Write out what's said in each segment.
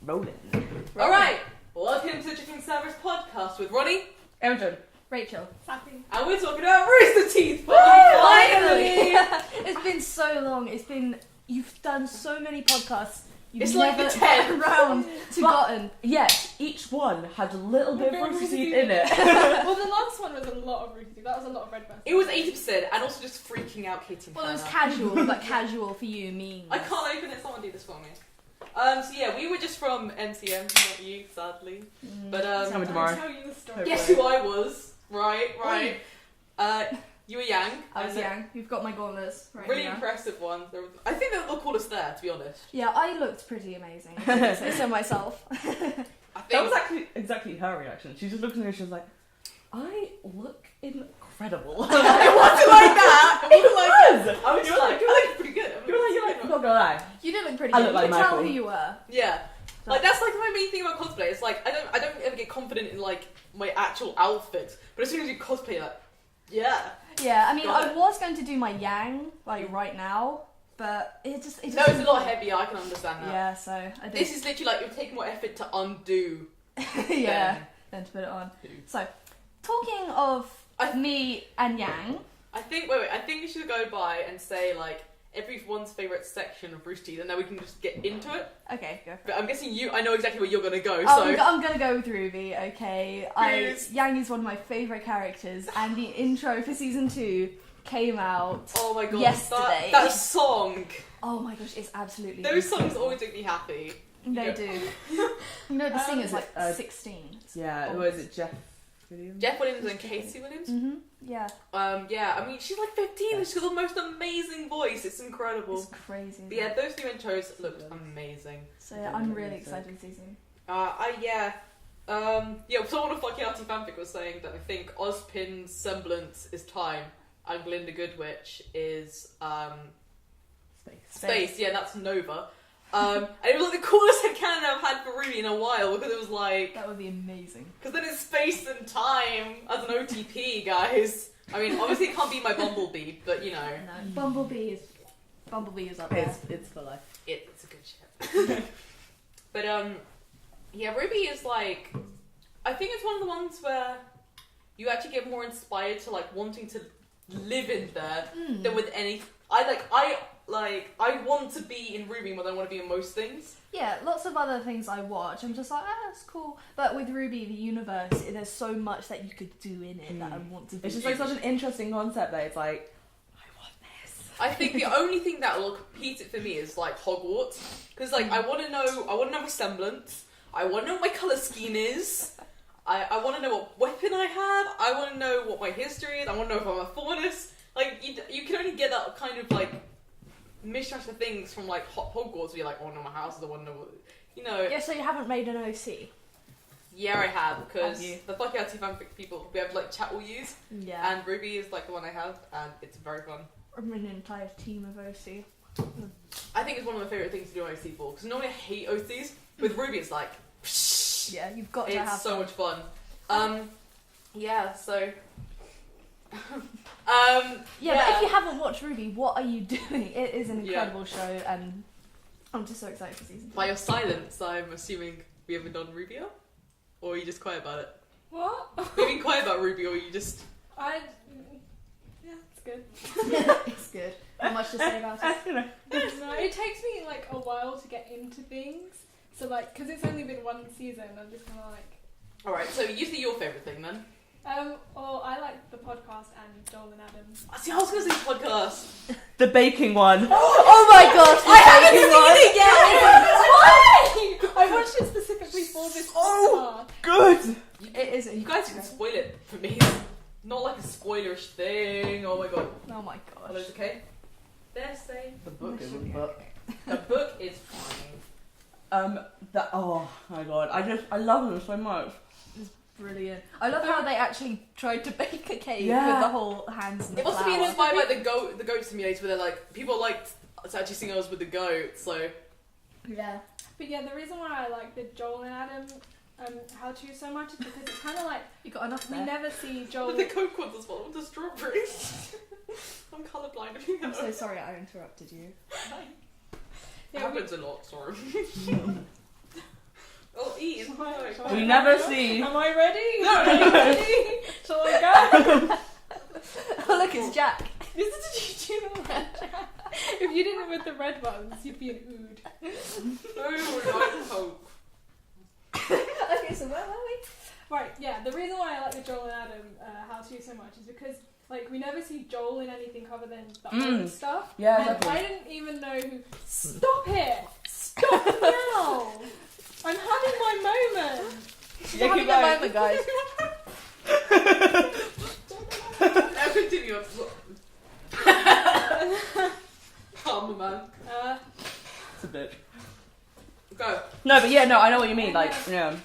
Rolling. Alright, welcome to the TrickingCerberus podcast with Ronnie, Imogen. Rachel. Saffy. and we're talking about Roosterteeth. Finally! It's been so long. You've done so many podcasts. It's never like the 10th round to gotten. Yes, each one had a little bit of Roosterteeth in it. Well, the last one was a lot of Roosterteeth. That was a lot of red vest. It was 80% and also just freaking out Katie and Well, it was Hannah. casual, but casual for you means. I can't open it, someone do this for me. So yeah, we were just from MCM, not you, sadly. But Coming I'll tomorrow. tell you the story. guess who I was? Right. You were Yang. I was young. You've got my gauntlets right Really here. impressive one. I think they were the coolest there, to be honest. Yeah, I looked pretty amazing. I think so, so myself. I think That was actually exactly her reaction. She just looked at me and she was like, I look incredible. it wasn't like that. It was like was! I was You were like, like- I look pretty good. You're like, not gonna lie. You did look pretty I good. look like you could tell Michael. who you were. Yeah. Like that's like my main thing about cosplay. It's like I don't ever get confident in like my actual outfit, but as soon as you cosplay, you're like, yeah. Yeah, I mean, Got I was going to do my Yang, like, right now, but it just No, it's a lot heavier. I can understand that. Yeah, so I did. This is literally like you're taking more effort to undo. Yeah, then to put it on. So, talking of me and Yang, I think. Wait. I think we should go by and say like everyone's favorite section of Rooster Teeth, and then we can just get into it. okay, go for it. But I'm guessing I know exactly where you're gonna go. Oh, So I'm gonna go with Ruby, okay? Please. Yang is one of my favourite characters, and the intro for season 2 came out. oh my god, Yesterday. that song. Oh my gosh, it's absolutely Those songs beautiful. always make me happy. They Yeah. do. You know, the singer's like uh, 16. Yeah, who was it? Jeff Williams? Jeff Williams and Casey Williams. Mm-hmm, yeah. Yeah, I mean, she's like 15 and she's got the most amazing voice. It's incredible. It's crazy. But yeah, those new intros looked amazing. So yeah, I'm really excited to see season. Someone on Fucking Arty Fanfic was saying that I think Ozpin's semblance is time and Glinda Goodwitch is space. Yeah, that's Nova. And it was like the coolest headcanon I've had for Ruby in a while because it was like, That would be amazing. because then it's space and time as an OTP, guys. I mean, obviously it can't be my Bumblebee, but you know, No, Bumblebee is up there. It's for life. it's a good ship. But yeah, Ruby is like, I think it's one of the ones where you actually get more inspired to like wanting to live in there than with any. I want to be in Ruby more than I want to be in most things. Yeah, lots of other things I watch. I'm just like, that's cool. But with Ruby, the universe, there's so much that you could do in it that I want to do. It's just like such an interesting concept that it's like, I want this. I think the only thing that will compete it for me is like Hogwarts, because like I want to know resemblance. I want to know what my color scheme is. I want to know what weapon I have. I want to know what my history is. I want to know if I'm a faunus. Like you can only get that kind of like mishmash of things from like Hogwarts. Where you're like, I want to know my houses. I want to know what, you know. Yeah, so you haven't made an OC? Yeah, I have, because Have you? the Fucking Arty Fanfic people we have like chat will use, Yeah. and Ruby is like the one I have, and it's very fun. I'm in an entire team of OC. I think it's one of my favourite things to do on OC for, because normally I hate OCs. With Ruby, it's like, Yeah, you've got to have it's so fun. much fun. Yeah, so. Yeah, but if you haven't watched Ruby, what are you doing? It is an incredible show, and I'm just so excited for season 2. By your silence, I'm assuming we haven't done Ruby yet? Or are you just quiet about it? What? You've been quiet about Ruby, or you just. Yeah, it's good. It's good. Not much to say about it. No, it takes me like a while to get into things. So like, because it's only been one season, I'm just kind of like. Alright, so usually your favourite thing then? Or I like the podcast and Joel and Adam. See, I was going to say podcast. The baking one. Oh my gosh, I haven't seen it yet! Why? I watched it specifically for this podcast. Good. It is. You guys can spoil it for me. Not like a spoilerish thing. Oh my god. Oh my Are gosh. those okay? They're safe. The book is a book. The book is fine. Oh my god, I love them so much. Brilliant. I love how they actually tried to bake a cake Yeah. with the whole hands and the It must have been flour. inspired by the goat simulator, where they're like people liked actually seeing us with the goat. So Yeah. But yeah, the reason why I like the Joel and Adam how-to so much is because it's kind of like You got enough we there. never see Joel. but the coke ones as well with the strawberries. I'm colourblind. I think I'm so sorry I interrupted you. It Yeah, happens a lot. Sorry. eating. We never see. Am I ready? No. Are you ready? Shall I go? Oh, look, it's Jack. This is a GG one. If you did it with the red ones, you'd be an ood. Okay, so where were we? Right, yeah, the reason why I like the Joel and Adam how-to so much is because, like, we never see Joel in anything other than the old stuff. Yeah, and exactly. I didn't even know who... Stop it! Stop now! I'm having my moment! We're having a moment, guys. Now continue. Calm, man. It's a bit. Go. No, but yeah, no, I know what you mean. Like, yeah.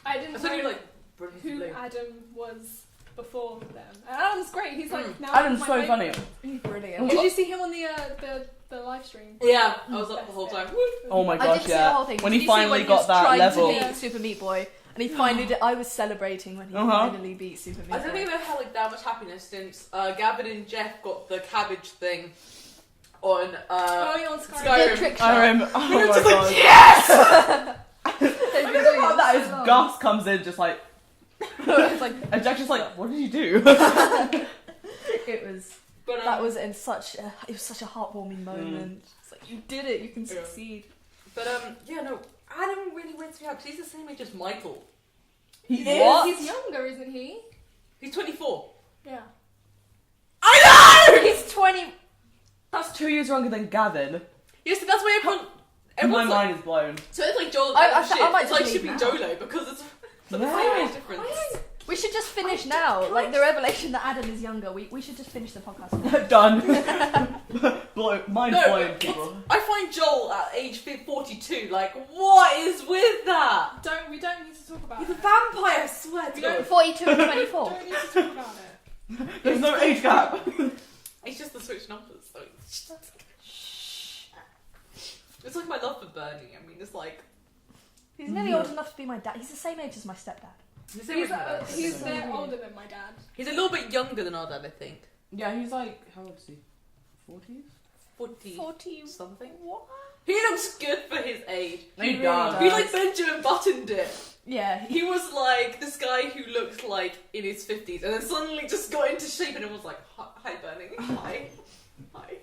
I didn't I thought you know were like who brilliant. Adam was before them. And Adam's great. He's like now Adam's my so favourite. funny. He's brilliant. Did you see him on the live stream? Yeah, I was up the whole time. Oh my I gosh, did see the yeah. whole thing. When Did he you see finally when got was that trying level. to beat Super Meat Boy, and he finally did. I was celebrating when he finally beat Super Meat I don't think Boy. I've ever had like that much happiness since Gavin and Jeff got the cabbage thing on Oh, you're on Skyrim. Skyrim. The trick I shot. remember. Oh my just god. like, yes! They've been I doing love it that so as long. Gus comes in just like, It's like and Jack's just like, what did you do? it was. But, That was in such. It was such a heartwarming moment. It's like you did it. You can Yeah. succeed. But yeah, no, Adam really wins me out because he's the same age as Michael. He's He is. what? He's younger, isn't he? He's 24. Yeah. I know! He's 20. That's 2 years younger than Gavin. Yes, but that's why My everyone's like, mind is blown. so it's like Joel I and might shit. It's like just shipping leave Jolo because it's the Yeah. same age difference. We should just finish now. Like the revelation that Adam is younger. We should just finish the podcast. now. Done. Mind No, blown, but people. I find Joel at age 42, like, what is with that? We don't need to talk about He's a it. vampire, I swear to We don't- God. 42 and 24. Don't need to talk about it. There's no age gap. It's just the switch numbers. So it's like my love for Bernie. I mean, it's like He's nearly old enough to be my dad. He's the same age as my stepdad. the same as my dad. He's So there weird. older than my dad. He's a little bit younger than our dad, I think. Yeah, he's like, how old is he? 40s? 40 40 something. What? He looks good for his age. He really does. does. He like Benjamin Buttoned it. Yeah. He was like this guy who looked like in his 50s and then suddenly just got into shape and it was like, hi Bernie, hi. Hi.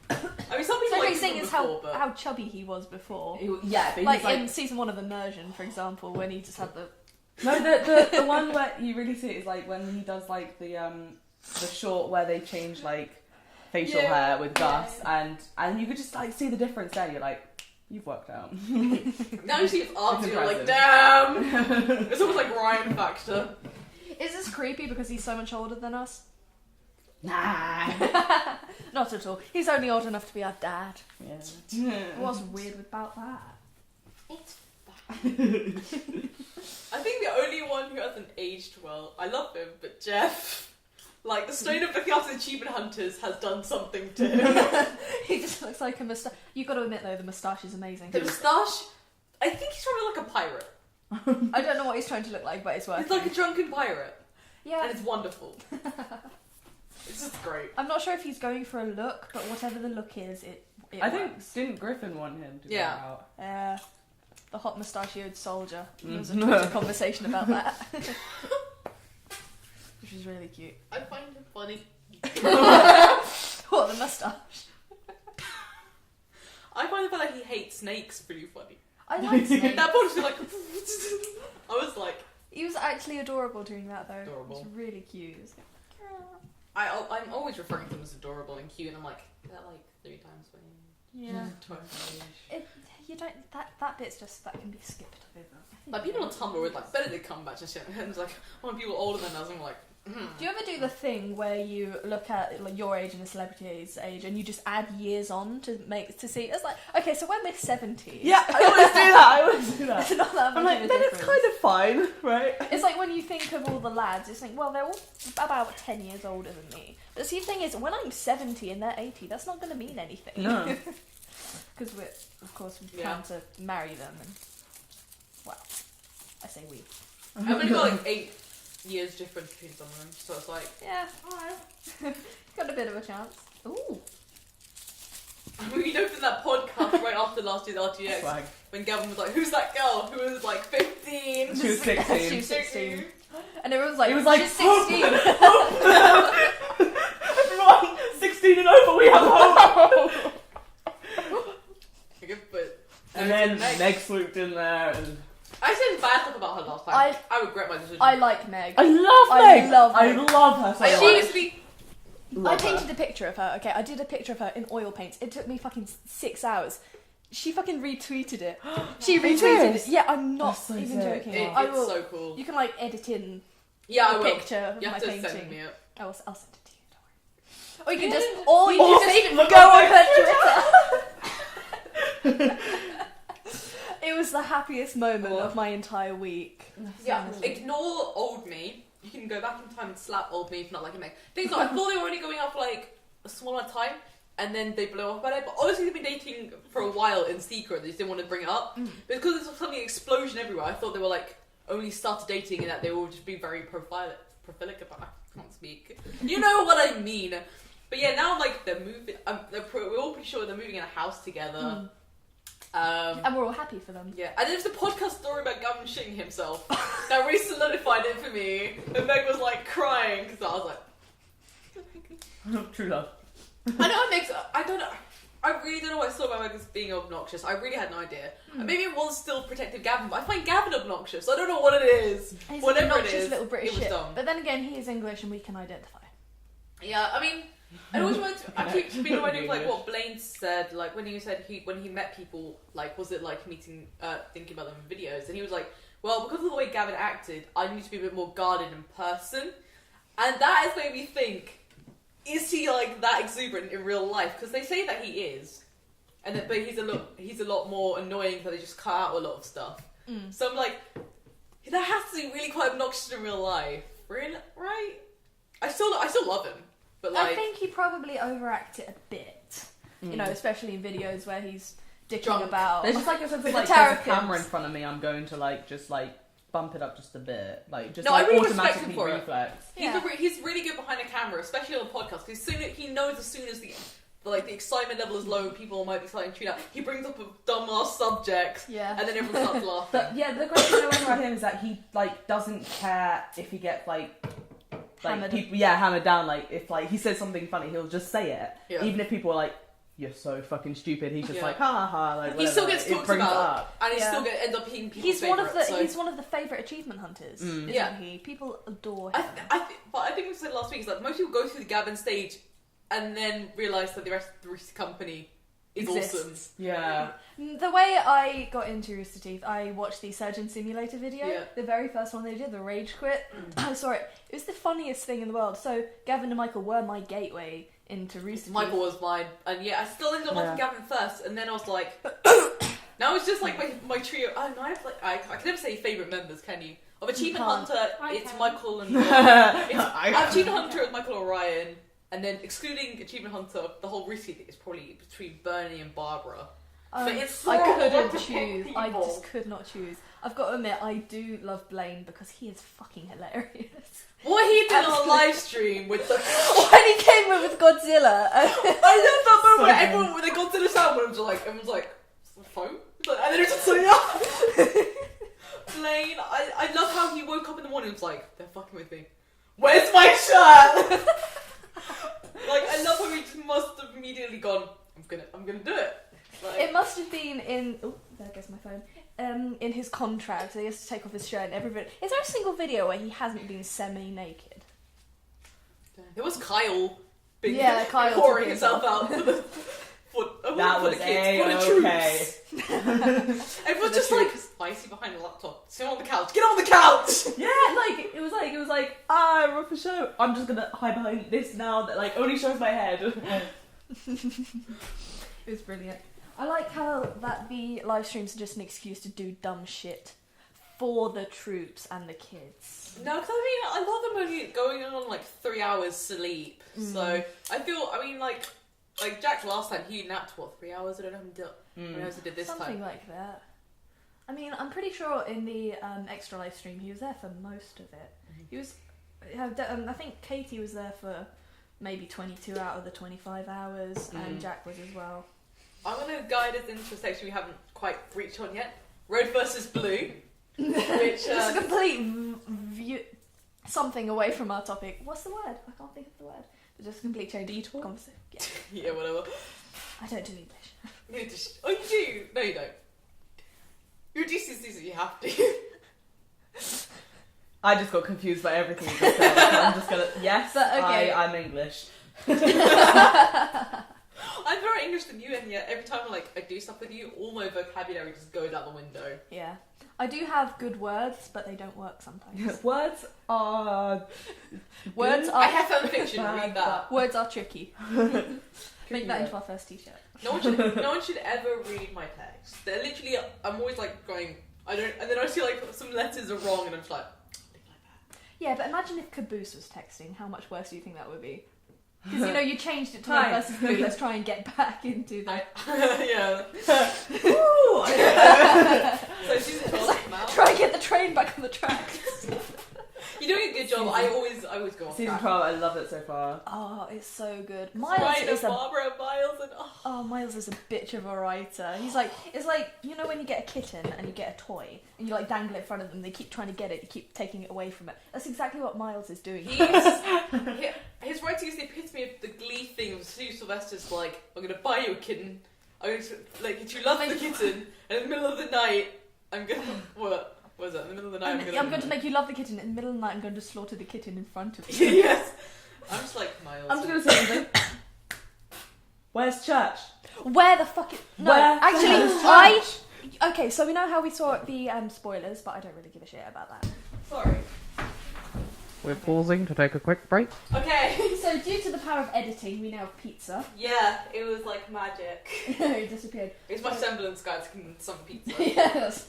I mean, some people So like the thing him is before, but how chubby he was before. Yeah, but Like, he's like... in season 1 of Immersion, for example, when he just had the. No, the one where you really see it is like when he does like the short where they change like facial Yeah, hair with Gus yeah. and you could just like see the difference there. You're like, you've worked out. now you see his arms It's and you're like, impressive. damn! It's almost like Ryan Factor. Is this creepy because he's so much older than us? Nah. Not at all. He's only old enough to be our dad. Yeah. What's weird about that? It's fine. I think the only one who hasn't aged well, I love him, but Jeff, like the strain of looking after the achievement hunters has done something to him. He just looks like a moustache. You've got to admit though, the moustache is amazing. The moustache, I think he's trying to look like a pirate. I don't know what he's trying to look like, but it's working. He's like a drunken pirate, Yeah. and it's wonderful. It's just great. I'm not sure if he's going for a look, but whatever the look is, it I think works. didn't Griffin want him to Yeah. go out? The hot mustachioed soldier. There was a Mm. Twitter conversation about that. Which was really cute. I find him funny. What, the moustache? I find the fact that he hates snakes pretty funny. I like At Snake. that point, I was like, I was like, He was actually adorable doing that though. Adorable. It was really cute. It was like, I'm always referring to him as adorable and cute, and I'm like, that like 3 times when yeah. twice. You don't. That bit's just that can be skipped over. Like people on Tumblr with like Benedict Cumberbatch and shit, and it's like, when people older than us, I'm like, Do you ever do the thing where you look at like your age and a celebrity's age, and you just add years on to see? It's like, okay, so when we're 70, Yeah, I always do that. I always do that. it's not that much I'm like, of a then it's difference. kind of fine, right? It's like when you think of all the lads, it's like, well, they're all about 10 years older than me. But see, the thing is, when I'm 70 and they're 80, that's not going to mean anything. No. Because we're, of course, we Yeah. plan to marry them, and well, I say we. I've only got like 8 years difference between some of them, so it's like, Yeah, alright. Got a bit of a chance. Ooh. We opened that podcast right after last year's RTX. Swag. When Gavin was like, "Who's that girl who was like 15?" She was 16. She was 16. And everyone's like, He was like, she's 16. Everyone, 16 and over, we have hope. And then Meg swooped in there and... I said bad stuff about her last time. I regret my decision. I like Meg. I love Meg. I love her so I much. honestly... I painted a picture of her, okay? I did a picture of her in oil paints. It took me fucking 6 hours. She fucking retweeted it. She retweeted it. Yeah, I'm not That's so even sick. joking. It's so cool. You can like edit in Yeah, I a will. picture of You my have to painting. send me it. I'll send it to you, don't worry. Or you can just go on her Twitter. It was the happiest moment of my entire week. Yeah, Honestly. ignore old me. You can go back in time and slap old me if not like a Meg. Things like, I thought they were only going out for like a small amount of time and then they blow up about it. But obviously they've been dating for a while in secret. They just didn't want to bring it up. But because there's suddenly an explosion everywhere, I thought they were like only started dating and that they will just be very prolific about it. I can't speak. You know what I mean. But yeah, now like they're moving. We're all pretty sure they're moving in a house together. And we're all happy for them. Yeah, and there's the podcast story about Gavin shitting himself. That really solidified it for me. And Meg was like crying because I was like, True love. I know it makes. I don't know. I really don't know what I saw about Meg as being obnoxious. I really had no idea. Maybe it was still protective Gavin, but I find Gavin obnoxious. I don't know what it is. He's Whatever an it obnoxious is, little British it was shit. dumb. But then again, he is English and we can identify. Yeah, I mean, I always want to. I keep being reminded of like what Blaine said, like when he said when he met people, like was it like meeting, thinking about them in videos, and he was like, well, because of the way Gavin acted, I need to be a bit more guarded in person, and that has made me think, is he like that exuberant in real life? Because they say that he is, and that, but he's a lot more annoying because they just cut out a lot of stuff. So I'm like, that has to be really quite obnoxious in real life, really, right? I still love him. But like, I think he probably overacted a bit. You know, especially in videos where he's dicking Drunk. about. There's just like a sense of The like, there's a terrapins. camera in front of me, I'm going to like, just like, bump it up just a bit. Like, just No, like I really respect automatically him for it. reflex. Yeah. he's really good behind the camera, especially on the podcast. Because he knows as soon as the excitement level is low, people might be starting to tune out. He brings up a dumbass subject, Yeah. and then everyone starts laughing. But yeah, the great thing I like about him is that he like doesn't care if he gets like Hammered. people, hammered down. Like if like he says something funny, he'll just say it, Yeah. even if people are like, "You're so fucking stupid." He's just Yeah. like, "Ha ha ha!" Like He still whatever. gets It talked brings it about, up. and he Yeah. still ends up being people's He's one of the favourite, so. he's one of the favourite achievement hunters, isn't Yeah. he? People adore him. But I think we said last week is that most people go through the Gavin stage and then realise that the rest of the Rooster company is Exists. awesome. Yeah. The way I got into Roosterteeth, I watched the Surgeon Simulator video. Yeah. The very first one they did, the Rage Quit. I saw it. It was the funniest thing in the world. So Gavin and Michael were my gateway into Roosterteeth. Michael was mine, and yeah, I still ended up liking Gavin first, and then I was like, now it's just like my trio. Oh no, I can never say favourite members, can you? Of Achievement can't. Hunter, I it's can. Michael and Achievement Hunter is Michael Orion, and then excluding Achievement Hunter, the whole Rooster thing is probably between Bernie and Barbara. But it's I so hard couldn't to pick choose. I people. just could not choose. I've got to admit, I do love Blaine because he is fucking hilarious. What he did on a Absolutely. live stream with the When he came in with Godzilla, I love that moment where So everyone, when they got to the sound, everyone's like, phone? And then it's just like, Blaine, I love how he woke up in the morning and was like, they're fucking with me. Where's my shirt? Like, I love how he just must have immediately gone, I'm gonna do it. Like, it must have been in. Oh, there goes my phone. In his contract, so he has to take off his shirt and everybody. Is there a single video where he hasn't been semi-naked? there was Kyle being Kyle pouring took himself himself. out for That for was the kids, for the A-okay. troops. Everyone's just like, why is he behind the laptop? Sit on the couch. Get on the couch! Yeah, like it was like we're for show. I'm just gonna hide behind this now that like only shows my head. It was brilliant. I like how that the live streams are just an excuse to do dumb shit for the troops and the kids. No, because I love them only going on like 3 hours sleep. So I feel, like Jack last time, he napped, 3 hours? I don't know how many hours he did this Something time. like that. I mean, I'm pretty sure in the extra live stream he was there for most of it. He was, I think Katie was there for maybe 22 out of the 25 hours, and Jack was as well. I'm gonna guide us into a section we haven't quite reached on yet. Red versus blue. Which It's a complete something away from our topic. What's the word? I can't think of the word. It's just a complete change of conversation. Yeah. yeah, whatever. I don't do English. You just, oh, you do? No, you don't. You do things you have to. I just got confused by everything you just said. So I'm just gonna But, okay. I'm English. I'm very English than you, and yet every time I do stuff with you, all my vocabulary just goes out the window. Yeah. I do have good words, but they don't work sometimes. Words are I have fan fiction. Read that. Words are tricky. Make that into our first t-shirt. No one should ever read my text. They're literally. I'm always like going. I don't, and then I see like some letters are wrong, and I'm just like. Yeah, but imagine if Caboose was texting. How much worse do you think that would be? Because you changed it to Red versus blue. Let's try and get back into that. Yeah. So season 12 now. Try and get the train back on the tracks. You're doing a good job. I always go off Season track. 12, I love it so far. Oh, it's so good. Barbara and Miles and Miles is a bitch of a writer. He's like, it's like, you know when you get a kitten and you get a toy and you like dangle it in front of them, they keep trying to get it, you keep taking it away from it. That's exactly what Miles is doing. His writing is the epitome of the Glee thing of Sue Sylvester's like, I'm gonna buy you a kitten. I'm going to, like, you love the kitten, and in the middle of the night, I'm gonna, what was it? In the middle of the night, I'm going to make you love the kitten. In the middle of the night, I'm going to slaughter the kitten in front of you. Yes. I'm just like, Miles. I'm just gonna say something. Where's church? Where the fuck is... No, Where actually, Okay, so we know how we saw the spoilers, but I don't really give a shit about that. Sorry. We're pausing to take a quick break. Okay. So due to the power of editing, we now have pizza. Yeah, it was like magic. It disappeared. It's my semblance, guys, to some pizza. Yes.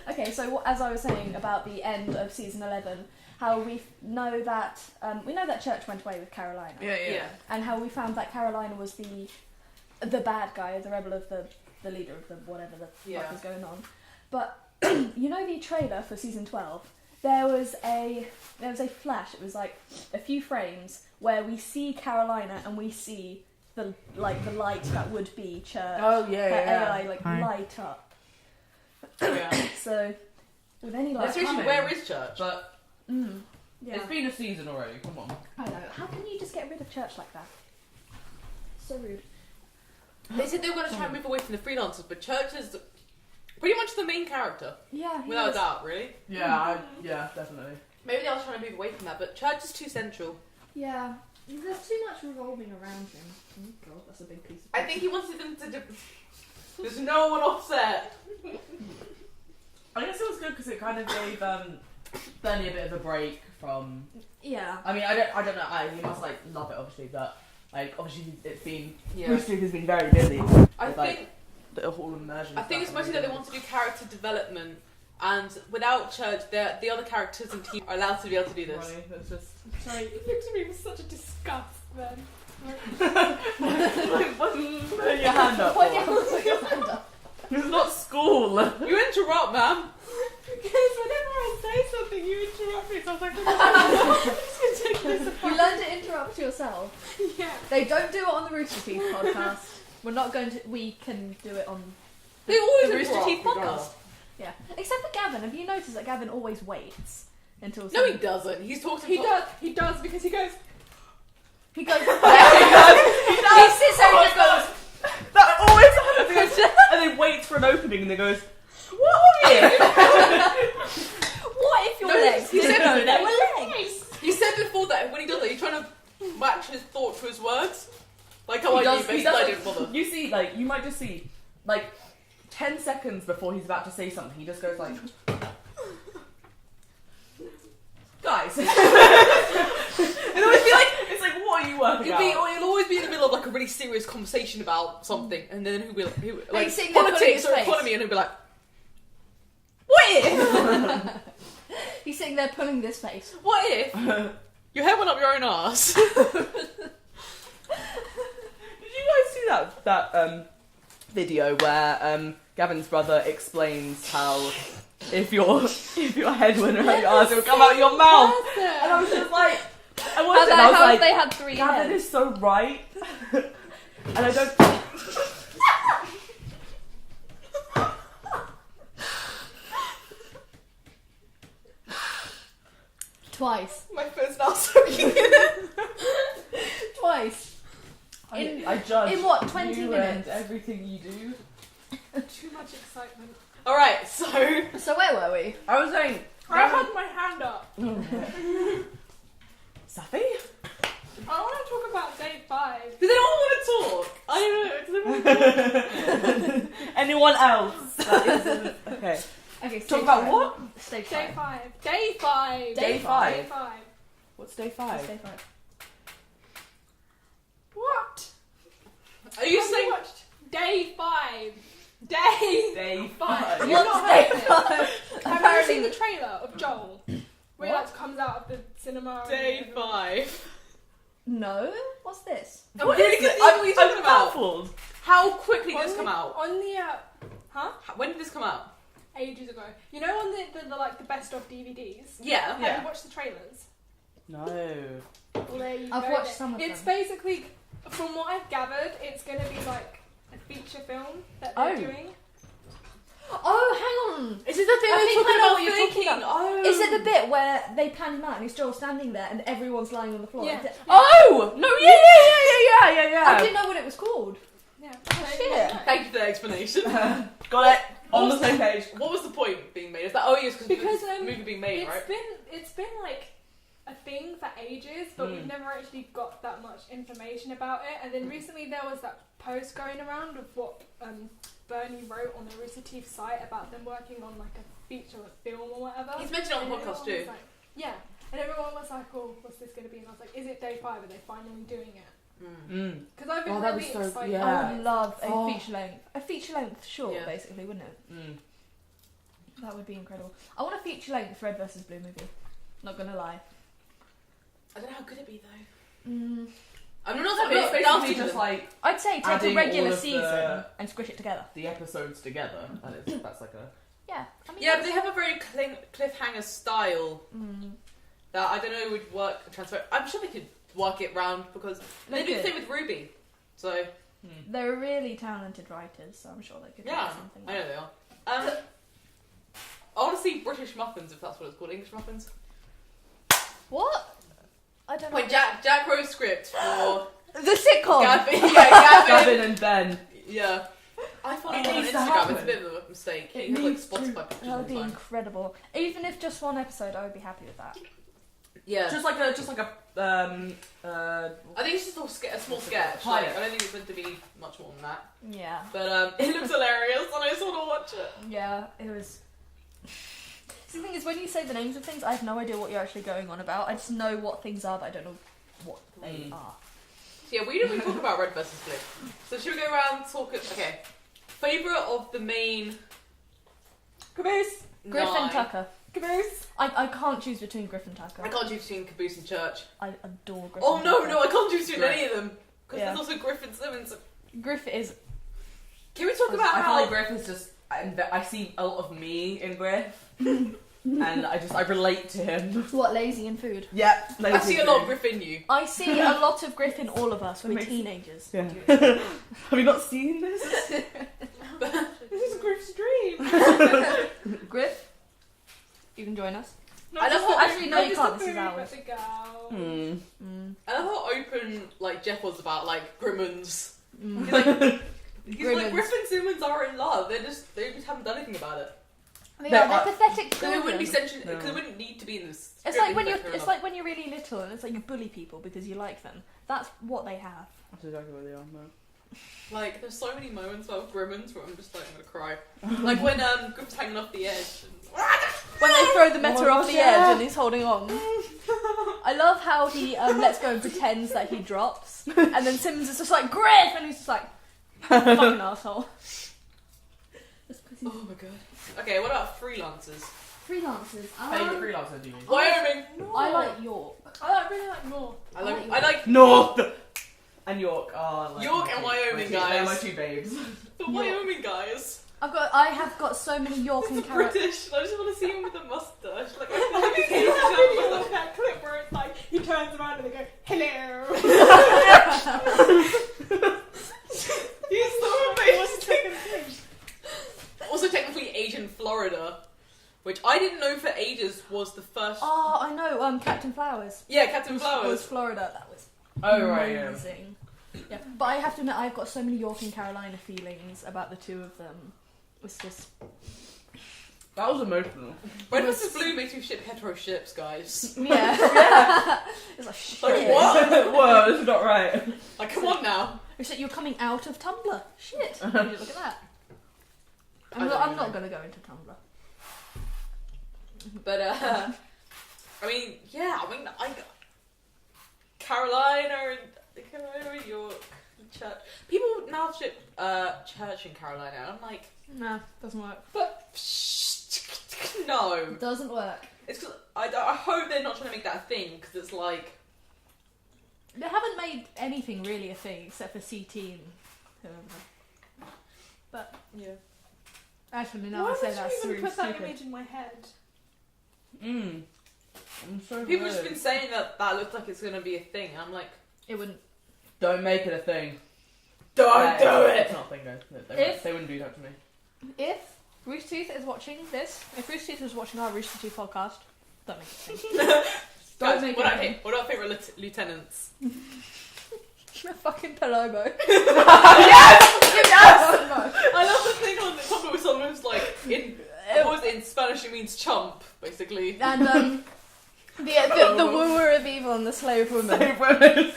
Okay, so as I was saying about the end of season 11, how we know that Church went away with Carolina. Yeah. And how we found that Carolina was the bad guy, the rebel of the leader of the whatever the fuck is going on. But you know the trailer for season 12? There was a flash. It was like a few frames where we see Carolina and we see the light that would be Church. Oh yeah, AI light up. Yeah. So with any like, Seriously, where is Church? But yeah. it's been a season already. Come on. I know. How can you just get rid of Church like that? So rude. They said they were going to try and move away from the freelancers, but Church is pretty much the main character. Yeah. Without a doubt, really. Yeah, definitely. Maybe they are trying to move away from that, but Church is too central. Yeah. There's too much revolving around him. Oh god, that's a big piece of I think he wanted them to. There's no one offset. I guess it was good because it kind of gave Bernie a bit of a break from. Yeah. I mean, I don't know. He must like love it, obviously, but like obviously it's been. Yeah. Roosterteeth has been very busy. I with, think. Like, the whole immersion. I think it's mostly that they want to do character development, and without Church, the other characters and team are allowed to be able to do this. Ronnie, that's just. Sorry, you looked at me with such a disgust then. Like, put your hand up. Put your hand up. It's not school. You interrupt, ma'am. Because whenever I say something, you interrupt me. So I was like, I'm just going to take this apart. You learn to interrupt yourself. Yeah. They don't do it on the Rooster Teeth podcast. We're not going to. We can do it on They always the Rooster interrupt, Teeth regardless. podcast. Yeah, except for Gavin. Have you noticed that Gavin always waits until? No, someone- he doesn't. He's talking. He does because he goes. He goes. He does. He sits there and just goes. That always happens. And then waits for an opening and then goes, "What are you?" What if your No, legs? he said no, no, they were legs. He said before that when he does that, he's trying to match his thought to his words. Like how He I does- do, he basically, I does- didn't bother. You see, like, you might just see, like, 10 seconds before he's about to say something, he just goes like, guys. And always be like, it's like, what are you working out? He'll always be in the middle of like a really serious conversation about something, and then he'll be like he's sitting there pulling politics his or face. economy, and he'll be like, what if? He's sitting there pulling this face. What if your head went up your own arse? Did you guys see that video where Gavin's brother explains how if your head went around your arse, it would come out your mouth? And I was just like, I watched it and I was like, they had 3 Gavin heads. is so right. And I don't. Twice. My foot's now soaking in it. Twice. I judge in what, 20 you minutes? and everything you do. Too much excitement. Alright, so... So where were we? I was saying... I had my hand up. Saffy? I want to talk about day 5. Does anyone want to talk? I don't know. Does anyone want to talk? Anyone else? That isn't... Okay. Okay, Talk about what? Stage Day 5. 5. Day 5. Day 5. Day 5. What's day 5? Stage 5. What? Are you Have saying... watched Day 5? Day Day 5. 5. You've not Day heard of it? 5? Have you ever Apparently- seen the trailer of Joel? Where he What? like comes out of the cinema. Day 5. No? What's this? I'm really confused what you're talking about. baffled. How quickly did this come out? On the When did this come out? ages ago. You know, on the like the best of DVDs. Yeah. Have you watched the trailers? No. Well, there you I've go watched then. some of It's them. basically, from what I've gathered, it's going to be like a feature film that they're Oh. doing. Oh, hang on! Is it the thing I we're think talking I know about? what you're Thinking? talking Oh. Is it the bit where they pan him out and he's still standing there and everyone's lying on the floor? Yeah. Is it- Oh! No, yeah. I didn't know what it was called. Yeah. shit. Thank you for the explanation. Got it. On the same page. What was the point being made? Is that yes, Because the movie being made, right? It's been like a thing for ages, but we've never actually got that much information about it. And then recently there was that post going around of what Bernie wrote on the Roosterteeth site about them working on like a feature film or whatever. He's mentioned it on the And podcast everyone too. was like, yeah, and everyone was like, "Oh, what's this going to be?" And I was like, "Is it day 5? Are they finally doing it?" Because I've been Oh, that really was so- excited. yeah. I would love Oh. a feature length short, Yeah. basically, wouldn't it? Mm. That would be incredible. I want a feature length Red vs Blue movie. Not gonna lie. I don't know how good it'd be though. Mm. I'm not So it's down basically to just like I'd say take a Adding regular all of season the- and squish it together. the episodes together. That's like a... Yeah. I mean, Yeah, but they have a very cliffhanger style Mm. that I don't know would work transfer. I'm sure they could work it round because they did the could. same with Ruby. So They're really talented writers, so I'm sure they could do yeah, something. I know they are. I want to see British muffins if that's what it's called. English muffins. What? I don't know. Wait, Jack wrote a script for The sitcom. Gavin. Yeah, Gavin. Gavin and Ben. Yeah. I followed It him on needs to Instagram. happen. It's a bit of a mistake. It He has like needs to. Spotify pictures That all would the be time. incredible. Even if just one episode, I would be happy with that. Yeah. Just like a I think it's just a small sketch. Pilot. Like, I don't think it's meant to be much more than that. Yeah. But it looks hilarious, and I just want to watch it. Yeah, it was. See, the thing is, when you say the names of things, I have no idea what you're actually going on about. I just know what things are, but I don't know what they are. So yeah, we didn't really talk about Red versus Blue. So should we go around talking? Okay, favorite of the main Caboose. Griff and 9. Tucker. Caboose. I can't choose between Griff and Tucker. I can't choose between Caboose and Church. I adore Griff. Oh and no, Tucker. no, I can't choose between Right. any of them because Yeah. there's also Griffin Simmons. Griff is. Can we talk about I feel how? like Griff is just... I see a lot of me in Griff. And I relate to him. What, lazy in food? Yep. I see a lot of Griff in you. I see a lot of Griff in all of us. We're Amazing. teenagers. Yeah. Have you not seen this? This is Griff's dream. Griff, you can join us. I love how Actually, no, you just can't. the This is food, ours. but the girl. I love how open like Jeff was about like Grimmons. Mm. He's like Grimmons. Griff and Simmons are in love. They just haven't done anything about it. They're They're- pathetic Because they wouldn't be children. sentient. No. Because they wouldn't need to be in this. It's script like when if you're. they're in It's love. like when you're really little, and it's like you bully people because you like them. That's what they have. That's exactly where they are now. Like, there's so many moments about Grimmons where I'm just like, I'm gonna cry. Like when Griff's hanging off the edge. When they throw the Oh meta my off gosh, the yeah. edge and he's holding on. I love how he lets go and pretends that he drops, and then Simmons is just like Griff, and he's just like fucking asshole. Oh my god. Okay, what about freelancers? Freelancers. Favourite freelancer, do you mean? Wyoming. I like York. Really like North. I like North! And York are like... York and my Wyoming two- guys. They're my two babes. the Wyoming guys. I have got so many York and It's Carrot. British. I just want to see him with a mustache. Like, Have you seen that video of that clip where it's like he turns around and they go, "Hello"? He's so amazing. Also, technically Asian Florida, which I didn't know for ages was the first. Oh, I know. Captain Flowers. Yeah, Captain Flowers. Was Florida. That was amazing. Yeah, but I have to admit, I've got so many York and Carolina feelings about the two of them. It's just. That was emotional. Red vs. Blue makes me ship hetero ships, guys. Yeah. It's like, shit. Like, what? Whoa, this is not right. Like, come on now. It's like you're coming out of Tumblr. Shit. Look at that. I'm not going to go into Tumblr. But, I mean, Carolina and York, Church. People now ship Church in Carolina, and I'm like, Nah, doesn't work. but no. Doesn't work. It's 'cause I hope they're not trying to make that a thing, because it's like, They haven't made anything really a thing except for CT and whoever. But yeah. actually, now Why I say would that's you really even put that stupid. image in my head? I'm so People weird. have just been saying that looks like it's going to be a thing. I'm like, It wouldn't. Don't make it a thing. don't do it! It's not a thing, guys. If- They wouldn't do that to me. If Roosterteeth is watching this, if Roosterteeth is watching our Roosterteeth podcast, don't make it a thing. Guys, make what it are our favourite lieutenants? Fucking Palobo. I love the thing on the top of someone who's like, in Spanish it means chump, basically. And the wooer of evil and the slave woman. Save women.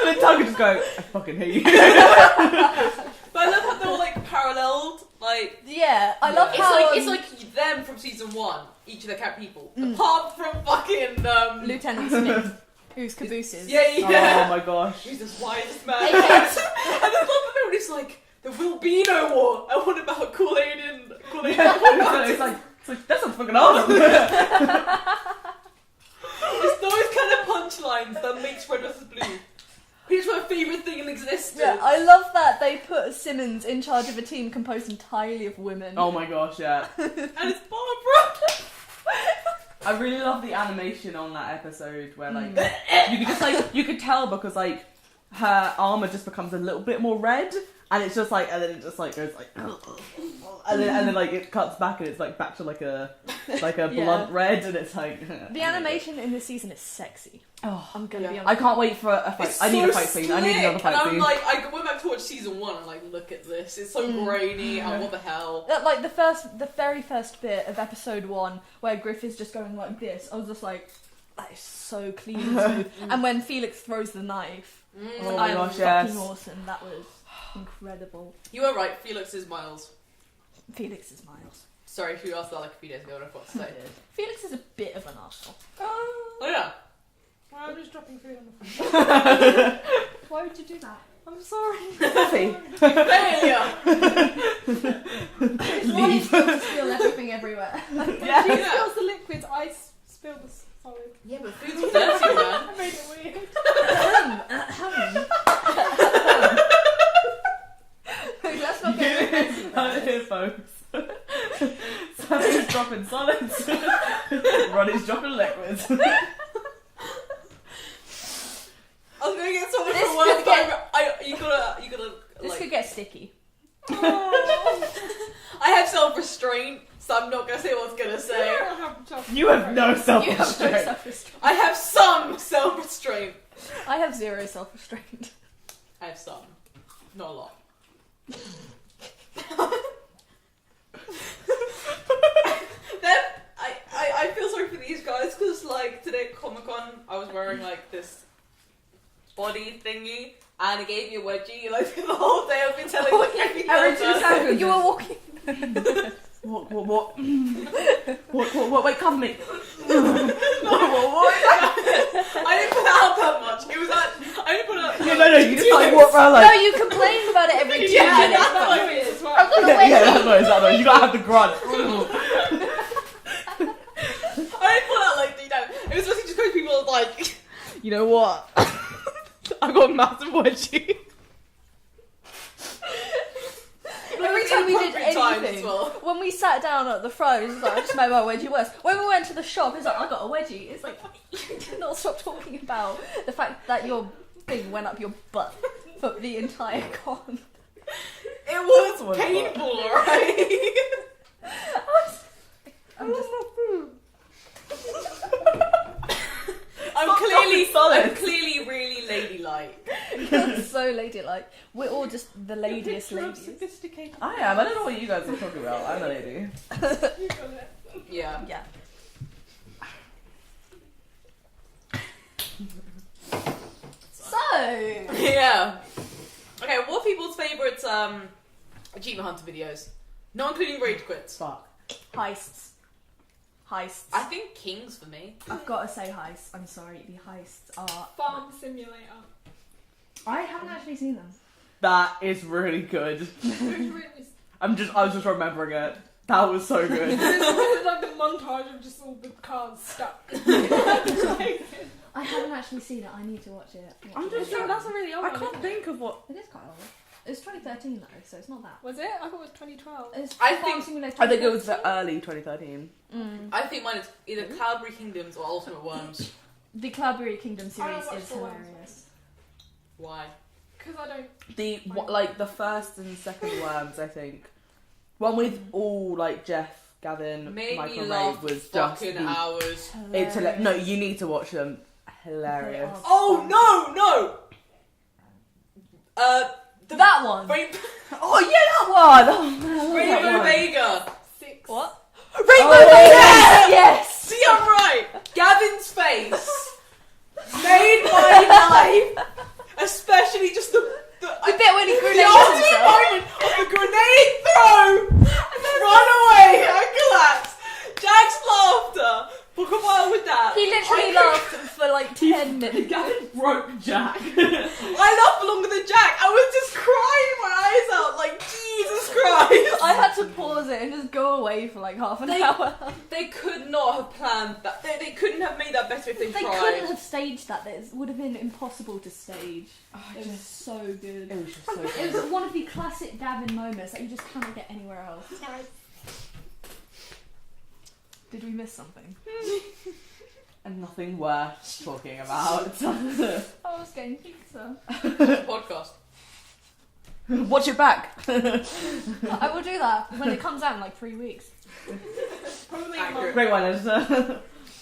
And then Tucker just go, I fucking hate you. But I love how they're all like paralleled. Like, Yeah, I love it's how it's like them from season 1, each of their cat people, apart from fucking Lieutenant Smith, who's cabooses. Yeah. Oh my gosh. Jesus, why is this man? Hey, And then one it's like, there will be no war. And what about Kool-Aid and It's like, that sounds fucking awesome. It's those kind of punchlines that makes Red vs. Blue. Here's my favourite thing in existence. Yeah, I love that they put Simmons in charge of a team composed entirely of women. Oh my gosh, yeah. And it's Barbara. I really love the animation on that episode where like you could just like you could tell because like her armor just becomes a little bit more red and it's just like and then it just like goes like and then like it cuts back and it's like back to like a Yeah. blunt red and it's like The animation in this season is sexy. Oh, I'm gonna be Yeah. honest. I can't wait for a fight. It's I need so a fight scene. I need another slick. fight And I'm scene. like, I went back to watch season 1 and like, look at this. It's so grainy and what the hell. Like the very first bit of episode 1 where Griff is just going like this, I was just like, that is so clean and smooth. And when Felix throws the knife, Oh my gosh, fucking yes. awesome. That was incredible. You were right, Felix is Miles. Felix is Miles. Sorry, who asked that like a few days ago and I forgot to say. Felix is a bit of an arsehole. Oh yeah. Well, I'm just dropping food on the floor. Why would you do that? I'm sorry. Saffy. Failure! Leave. Spill everything everywhere. Yeah. She spills the liquids, I spill the solid. Yeah, but food's dirty, man. I made it weird. Let's not get Out here, folks. Sammy's dropping solids. Ronnie's dropping liquids. I was gonna get someone This for work, could but you gotta This like. could get sticky. I have self-restraint, so I'm not gonna say what I was gonna say. You have no You have no self-restraint. self-restraint. I have some self-restraint. I have zero self-restraint. I have some, not a lot. Then I feel sorry for these guys because like today at Comic-Con I was wearing like this body thingy and it gave me a wedgie. Like the whole day I've been telling like every Every girl 2 person. seconds you were walking. What? Wait, cover me. I didn't put out that much. It was I didn't put out. No, you just like walk around No, like. you complained about it every 2 Yeah, minutes. that's what I mean. As well. I've got a Yeah, wedgie. that noise. You gotta have the grunt. I didn't put out like it was mostly just because people were like, You know what? I got a massive wedgie. Every time we did appropriate times anything, as well. when we sat down at the front, it was like, I just made my wedgie worse. When we went to the shop, it's like, I got a wedgie. It's like, you did not stop talking about the fact that your thing went up your butt for the entire con. It was What the painful, alright? I was lady. Like we're all just the ladiest ladies. Sophisticated. I am. I don't know what you guys are talking about. I'm a lady. You got it. Yeah. Yeah. So Yeah. Okay, what are people's favourite achievement hunter videos? Not including rage quits. Fuck. heists. I think Kings for me. I've got to say heists. I'm sorry, the heists are. Farm Simulator. I haven't actually seen them. That is really good. Which really I was just remembering it. That was so good. It's like the montage of just all the cars stuck. I haven't actually seen it. I need to watch it. I'm just So that's a really old I one, can't isn't it? think of what. It is quite old. It's 2013 though, so it's not that. Was it? I thought it was 2012. It's I Farm think- Simulator I think it was 2013. the early 2013. I think mine is either Cloudberry Kingdoms or Ultimate Worms. The Cloudberry Kingdom I series don't watch is the ones. hilarious. Why? Because I don't. Like the first and second worms, I think. One with all like Jeff, Gavin, Made Michael, me and laugh Ray was just fucking the, hours. it's Hilarious. no, you need to watch them. Hilarious. They are Oh no! That one! Oh yeah, that one. Oh, man, I love that Rainbow one. Vega. 6. What? Rainbow Oh, Vega! Yes! See, I'm right. Gavin's face made my life, especially just the bit when he the grenades ultimate himself. moment of the grenade throw. Run away! I collapsed. Jack's laughter. Book a while with that. He literally laughed for like 10 minutes. Gavin broke Jack. I laughed longer than Jack. I was just crying my eyes out like Jesus Christ. I had to pause it and just go away for like half an hour. They could not have planned that. They couldn't have made that better if they They tried. couldn't have staged that. It would have been impossible to stage. It was so good. It was just so good. It was one of the classic Gavin moments that you just cannot get anywhere else. Did we miss something? And nothing worth talking about. I was getting pizza. Podcast. Watch it back. I will do that when it comes out in like 3 weeks. Probably Accurate. Great one, Edison.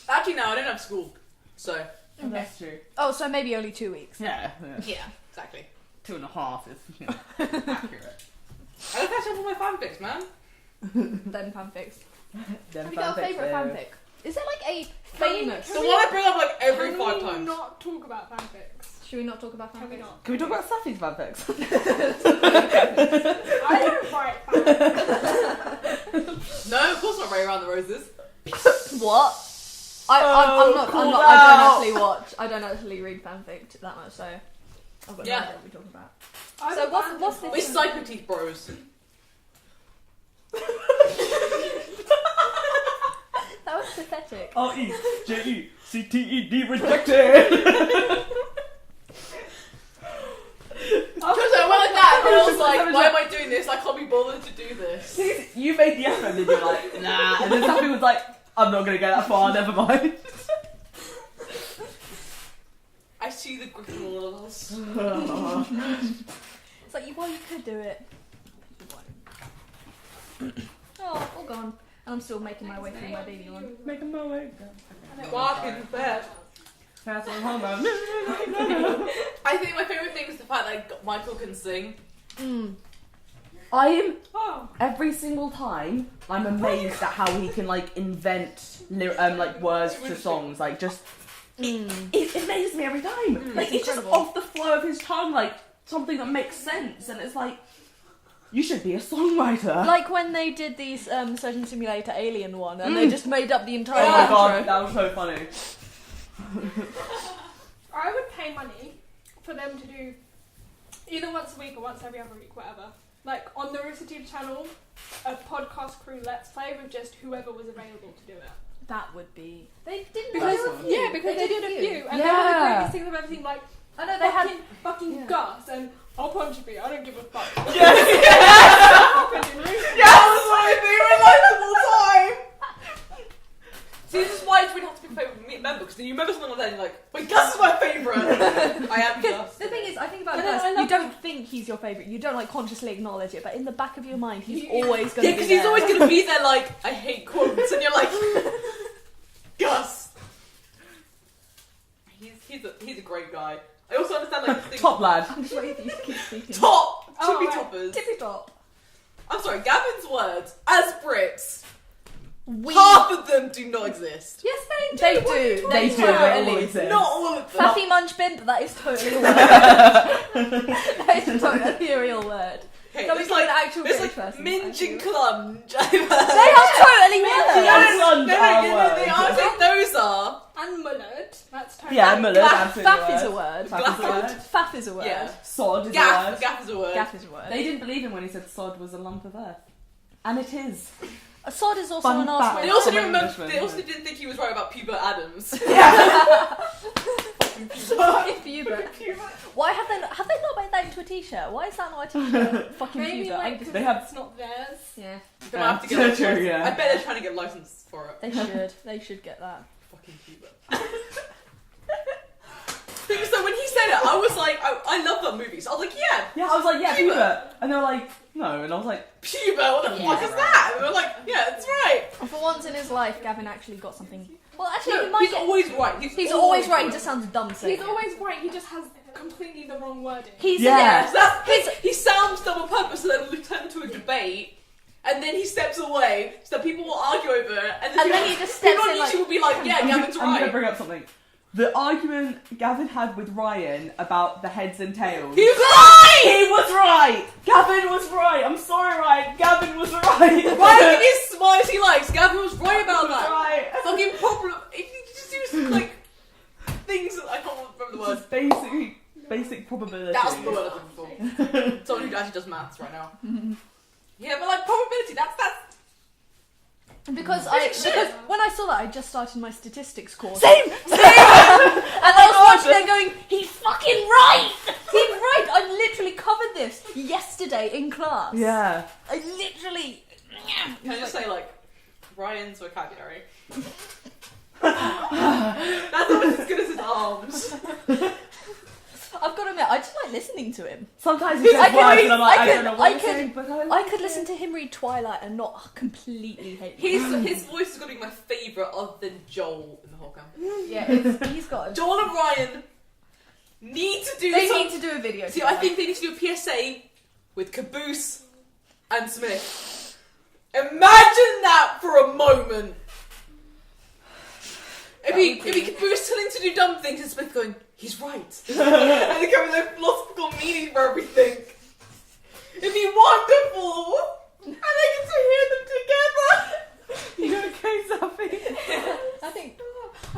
Actually, no, I don't have school, so That's true. Oh, so maybe only 2 weeks. Yeah. yeah, exactly. 2.5 is accurate. I don't catch up on my fanfics, man. Then fanfics. Then Have you got a fanfics, favourite though. fanfic? Is there like a famous? The one I bring up like every Can 5 we times. not talk about fanfics? Should we not talk about fanfics? Can we not? Can we talk about Saffy's fanfics? I don't write fanfics. No, of course not. Ray around the roses. What? I'm not. Call I don't out. actually watch. I don't actually read fanfic that much, so I've got no Yeah. idea what we're talking about. I So don't what's fanfic the- We're Psycho Teeth bros. That was pathetic. REJECTED rejected. Just I went like that, and I was like, why am I doing this? I can't be bothered to do this. You made the effort, and then you're like, nah. And then Saffy was like, I'm not gonna get that far. Never mind. I see the grit in all of us. It's like, well, you could do it. Oh, all gone. And I'm still making my way through my baby one. Making my way. Fucking bad. Pass on home. I think my favourite thing is the fact that Michael can sing. I am Oh, every single time. I'm amazed at how he can like invent like words to songs. Like just it amazes me every time. Like it's just incredible. off the flow of his tongue, like something that makes sense, and it's like you should be a songwriter. Like when they did the Surgeon Simulator Alien one, and they just made up the entire oh my intro. god, that was so funny. I would pay money for them to do either once a week or once every other week, whatever. Like on the Roosterteeth channel, a podcast crew let's play with just whoever was available to do it. That would be. They didn't. Because do a few. yeah, because they did a few, and they were the Yeah. greatest things I've ever seen. Like I know they had. fucking Yeah. Gus and I'll punch a bit. I don't give a fuck. Yes. That was my favourite line of all time! See, this is why it's really hard to pick a favourite member, because then you remember something like that and you're like, wait, Gus is my favourite! I am Gus. The thing is, I think about I Gus, love you don't think he's your favourite. You don't like consciously acknowledge it, but in the back of your mind, he's always going to Yeah, be because there. he's always going to be there like, I hate quotes, and you're like, Gus! He's a great guy. I also understand like things. Top lad. I'm just waiting for you to keep speaking. Top! Oh, Tippy right. toppers. Tippy top. I'm sorry, Gavin's words, as Brits, We... half of them do not exist. Yes, they do. They What are do. you talking They do. about? They Totally. all exist. Not all of them. Faffy munchbin, but that is totally a word. That is totally a real word. Okay, Can we there's call like, an actual there's British like person? minge and Thank you. clunge. They are totally words. Clunge are They words. are. I think those are. And mullet. That's totally. Yeah, mullet, absolutely. Faff is a word. Faff is a word. Faff is a word. Yeah. Sod is a Gaff. word. Gaff is a word. Gaff is a word. They didn't believe him when he said sod was a lump of earth. And it is. A sod is also Fun an fact. arse They word. also Some didn't remember. Englishman. They also didn't think he was right about Pubert Adams. Pubert. Why have they not made that into a t-shirt? Why is that not a t-shirt? Fucking Maybe Pubert. like They have- it's not theirs. Yeah, They might have to get a True, license. yeah. I bet they're trying to get a license for it. they should. They should get that. Fucking Pubert. So when he said it, I was like, I love that movie. So I was like, yeah, Yeah, I was like, yeah, Pubert. Pubert. And they were like, no. And I was like, Pubert, what the Yeah, fuck is right. that? And they were like, yeah, that's right. For once in his life, Gavin actually got something. Well, actually, he might He's get. always right. He's always right. He just sounds dumb saying He's it. always right. He just has completely the wrong wording. He's Yeah. He sounds dumb on purpose so that it'll turn into a debate, and then he steps away so that people will argue over it, and And people, then he just steps people on in like. YouTube will be like, yeah, Gavin's I'm gonna right. bring up something. The argument Gavin had with Ryan about the heads and tails. He was right! He was right! Gavin was right! I'm sorry, Ryan. Gavin was right! Ryan can be as smart as he likes. Gavin was right about was that. right. Fucking problem. If you just do like things that I can't remember the word. Just basic probability. That's the word I'm looking for. Someone who actually does maths right now. Yeah, but like probability. That's. Because when I saw that, I just started my statistics course. Same! And I was watching there going, he's fucking right! He's right! I literally covered this yesterday in class. Yeah. I literally... Can I just say like Ryan's vocabulary? That's almost as good as his arms. I've got to admit, I just like listening to him. Sometimes he says words and I'm like, I don't know what he's saying, but I could listen to him read Twilight and not completely hate him. His voice is going to be my favourite other than Joel in the whole campaign. Yeah, he's got a... Joel and Ryan need to do They some- need to do a video. See, I think they need to do a PSA with Caboose and Smith. Imagine that for a moment. It'd be Caboose telling to do dumb things and Smith going, he's right. And they come with their philosophical meaning for everything. It'd be wonderful. And I get to hear them together. You okay, Saffy? I think.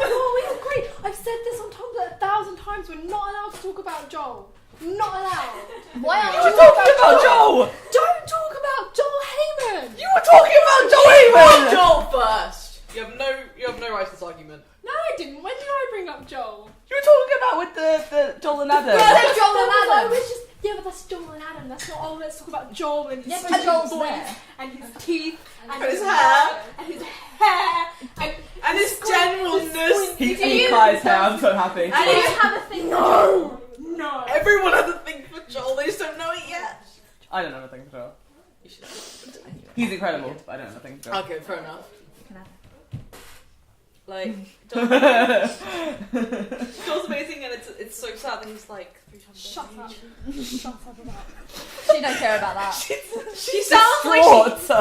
Oh, we agree. I've said this on Tumblr 1,000 times. We're not allowed to talk about Joel. Not allowed. Why aren't You were you talking about Joel! Don't talk about Joel Heyman. You were talking about Joel Put Heyman! Joel first. You have no right to this argument. No, I didn't. When did I bring up Joel? You were talking about with the Joel and Adam. Yeah, Joel and I Adam. was just but that's Joel and Adam. That's not. Oh, let's talk about Joel and his Yeah, but stupid Joel's voice there. and his teeth and his hair. and his hair And his generalness. He cries hair, I'm so happy. And Do you his, have a thing for Joel? No. everyone has a thing for Joel. They just don't know it yet. I don't know anything for Joel. You should. He's incredible, but I don't know anything for Joel. Okay, fair enough. Can I have Like, Joel's amazing, and it's so sad that he's like 3 times. Shut up. Shut up about it. She don't care about that. She sounds like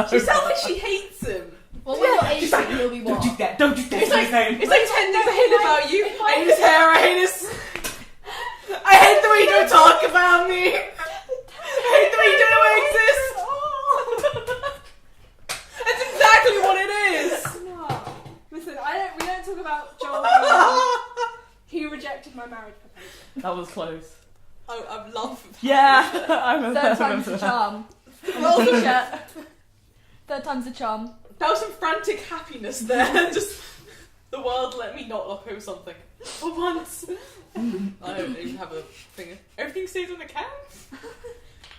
she sounds like she hates him. Well, when you're 18, he'll be what? Don't you dare, don't you dare say his name. It's like 10 things I hate about you. I hate his hair. I hate his. I hate the way you don't talk about me. I hate the way you don't know I exist. That's exactly what it is. No. Listen, we don't talk about Joel Heyman. He rejected my marriage proposal. That was close. I'm laughing. Yeah, I remember. Third time's the charm. On the t-shirt. Third time's the charm. There was some frantic happiness there. Just the world let me not knock over something for once. I don't even have a thing. Everything stays on the couch.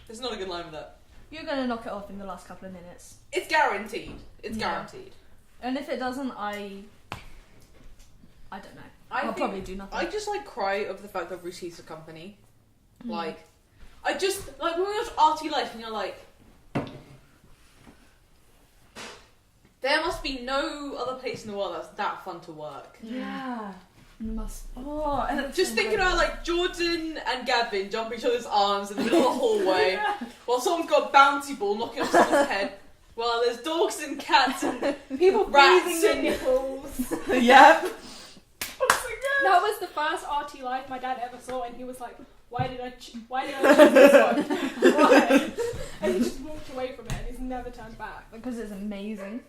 There's not a good line with that. You're going to knock it off in the last couple of minutes. It's guaranteed. It's Yeah. guaranteed. And if it doesn't, I don't know. I'll think probably do nothing. I just like cry over the fact that Roosterteeth's a company. Like, I just like when we watch Arty Life and you're like, there must be no other place in the world that's that fun to work. Yeah. And Just thinking about like Jordan and Gavin jumping each other's arms in the middle of the hallway while someone's got a bouncy ball knocking off someone's head. While there's dogs and cats and People rats breathing and nipples. Yep. That was the first RT Life my dad ever saw, and he was like, why did I choose this one? Why? And he just walked away from it, and he's never turned back. Because it's amazing.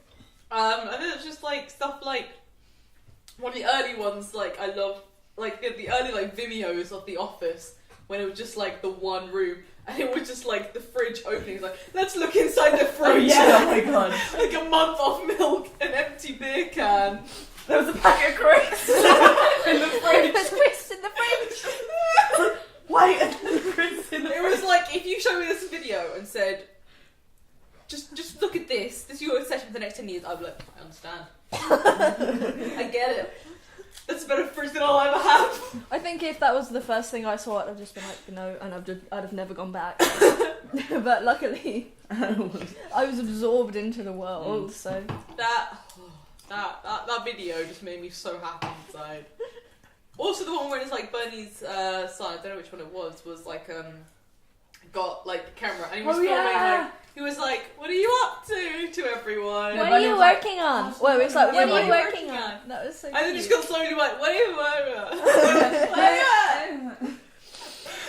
And then it's just like stuff like one of the early ones. Like I love like the early like Vimeos of The Office when it was just like the one room. And it was just like the fridge opening. It's like, let's look inside the fridge. Oh yeah, oh my god. Like a month of milk, an empty beer can. There was a packet of crisps in the fridge. There's crisps in the fridge. Wait, crisps in the It was like if you showed me this video and said, just look at this. This is your session for the next 10 years. I'd be like, I understand. I get it. That's a better fridge than I'll ever have. I think if that was the first thing I saw, I'd have just been like, no, and I'd have never gone back. But luckily, I was absorbed into the world, so... That video just made me so happy inside. Also the one where it's like Bernie's son, I don't know which one it was like, got like the camera and he was filming like, he was like, what are you up to everyone? What are you working on? Well, it's like, what are you working on? on? That was so And then cute. just got slowly like, what are you working on? What are you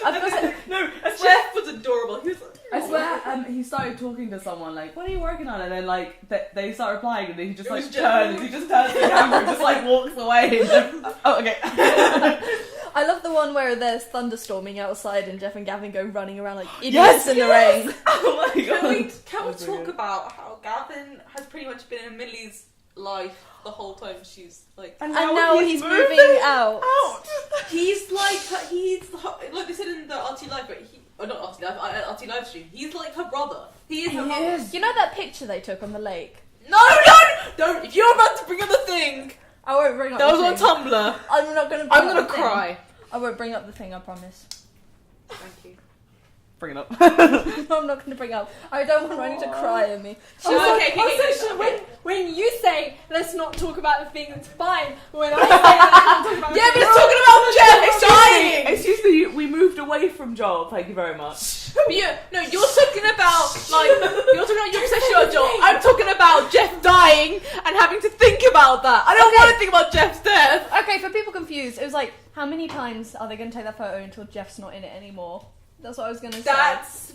on? No, Jeff was adorable. He was like, I swear, he started talking to someone like, "What are you working on?" And then like they start replying, and then he just like turns. He just turns to the camera and just like walks away. And just, oh, okay. I love the one where there's thunderstorming outside and Jeff and Gavin go running around like idiots in the rain. Oh my god! Can we talk about how Gavin has pretty much been in Millie's life the whole time she's like, and now he's moving out. He's like they said in the RT Live, but not RT Live, RT Live stream. He's like her brother. He is her brother. You know that picture they took on the lake? No, don't! If you're about to bring up the thing, I won't bring up that the was thing. on Tumblr. I'm not gonna. I'm gonna cry. I won't bring up the thing. I promise. Thank you. Bring it up. I'm not gonna bring up. I don't want Ronnie to cry at me. When you say let's not talk about the thing, it's fine. When I say let's not talk about yeah, but it's talking about Jeff dying. Excuse me, we moved away from Joel. Thank you very much. But you're talking about your obsession with Joel. I'm talking about Jeff dying and having to think about that. I don't want to think about Jeff's death. Okay, for people confused, it was like, how many times are they going to take that photo until Jeff's not in it anymore? That's what I was going to say.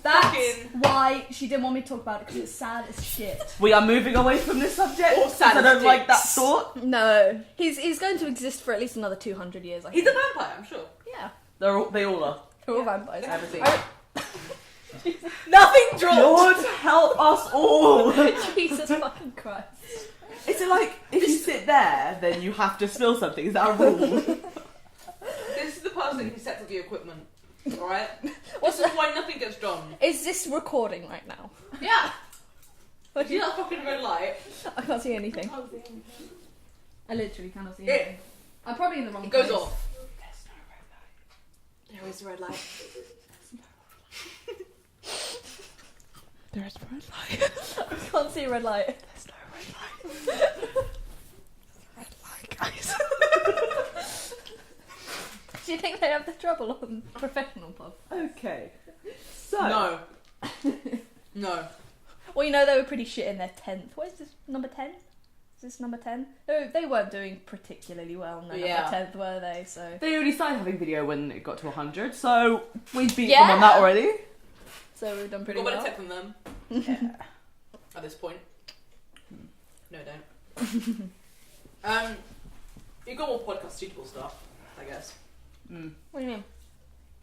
That's why she didn't want me to talk about it, because it's sad as shit. We are moving away from this subject. Or sad I don't like that thought. No. He's going to exist for at least another 200 years, I think. He's a vampire, I'm sure. Yeah. They all are. They're all vampires. Everything. Nothing dropped. Lord help us all. Jesus fucking Christ. Is it like, if you sit there, then you have to spill something? Is that a rule? This is the person who sets up the equipment. Alright? This is why nothing gets done. Is this recording right now? Yeah. Do you see that fucking red light? I can't see anything. I literally cannot see anything. I'm probably in the wrong It goes place. off. There's no red light. There is a red light. I can't see a red light. There's no red light. Red light, guys. Do you think they have the trouble on professional pub? Okay. So. No. No. Well, you know, they were pretty shit in their 10th. What is this, number 10? Is this number 10? They weren't doing particularly well in their number 10th, were they? So They already started having video when it got to 100, so we beat them on that already. So we've done pretty Got well. better tip than them. Yeah. At this point. No, don't. You got more podcast suitable stuff, I guess. Mm. What do you mean?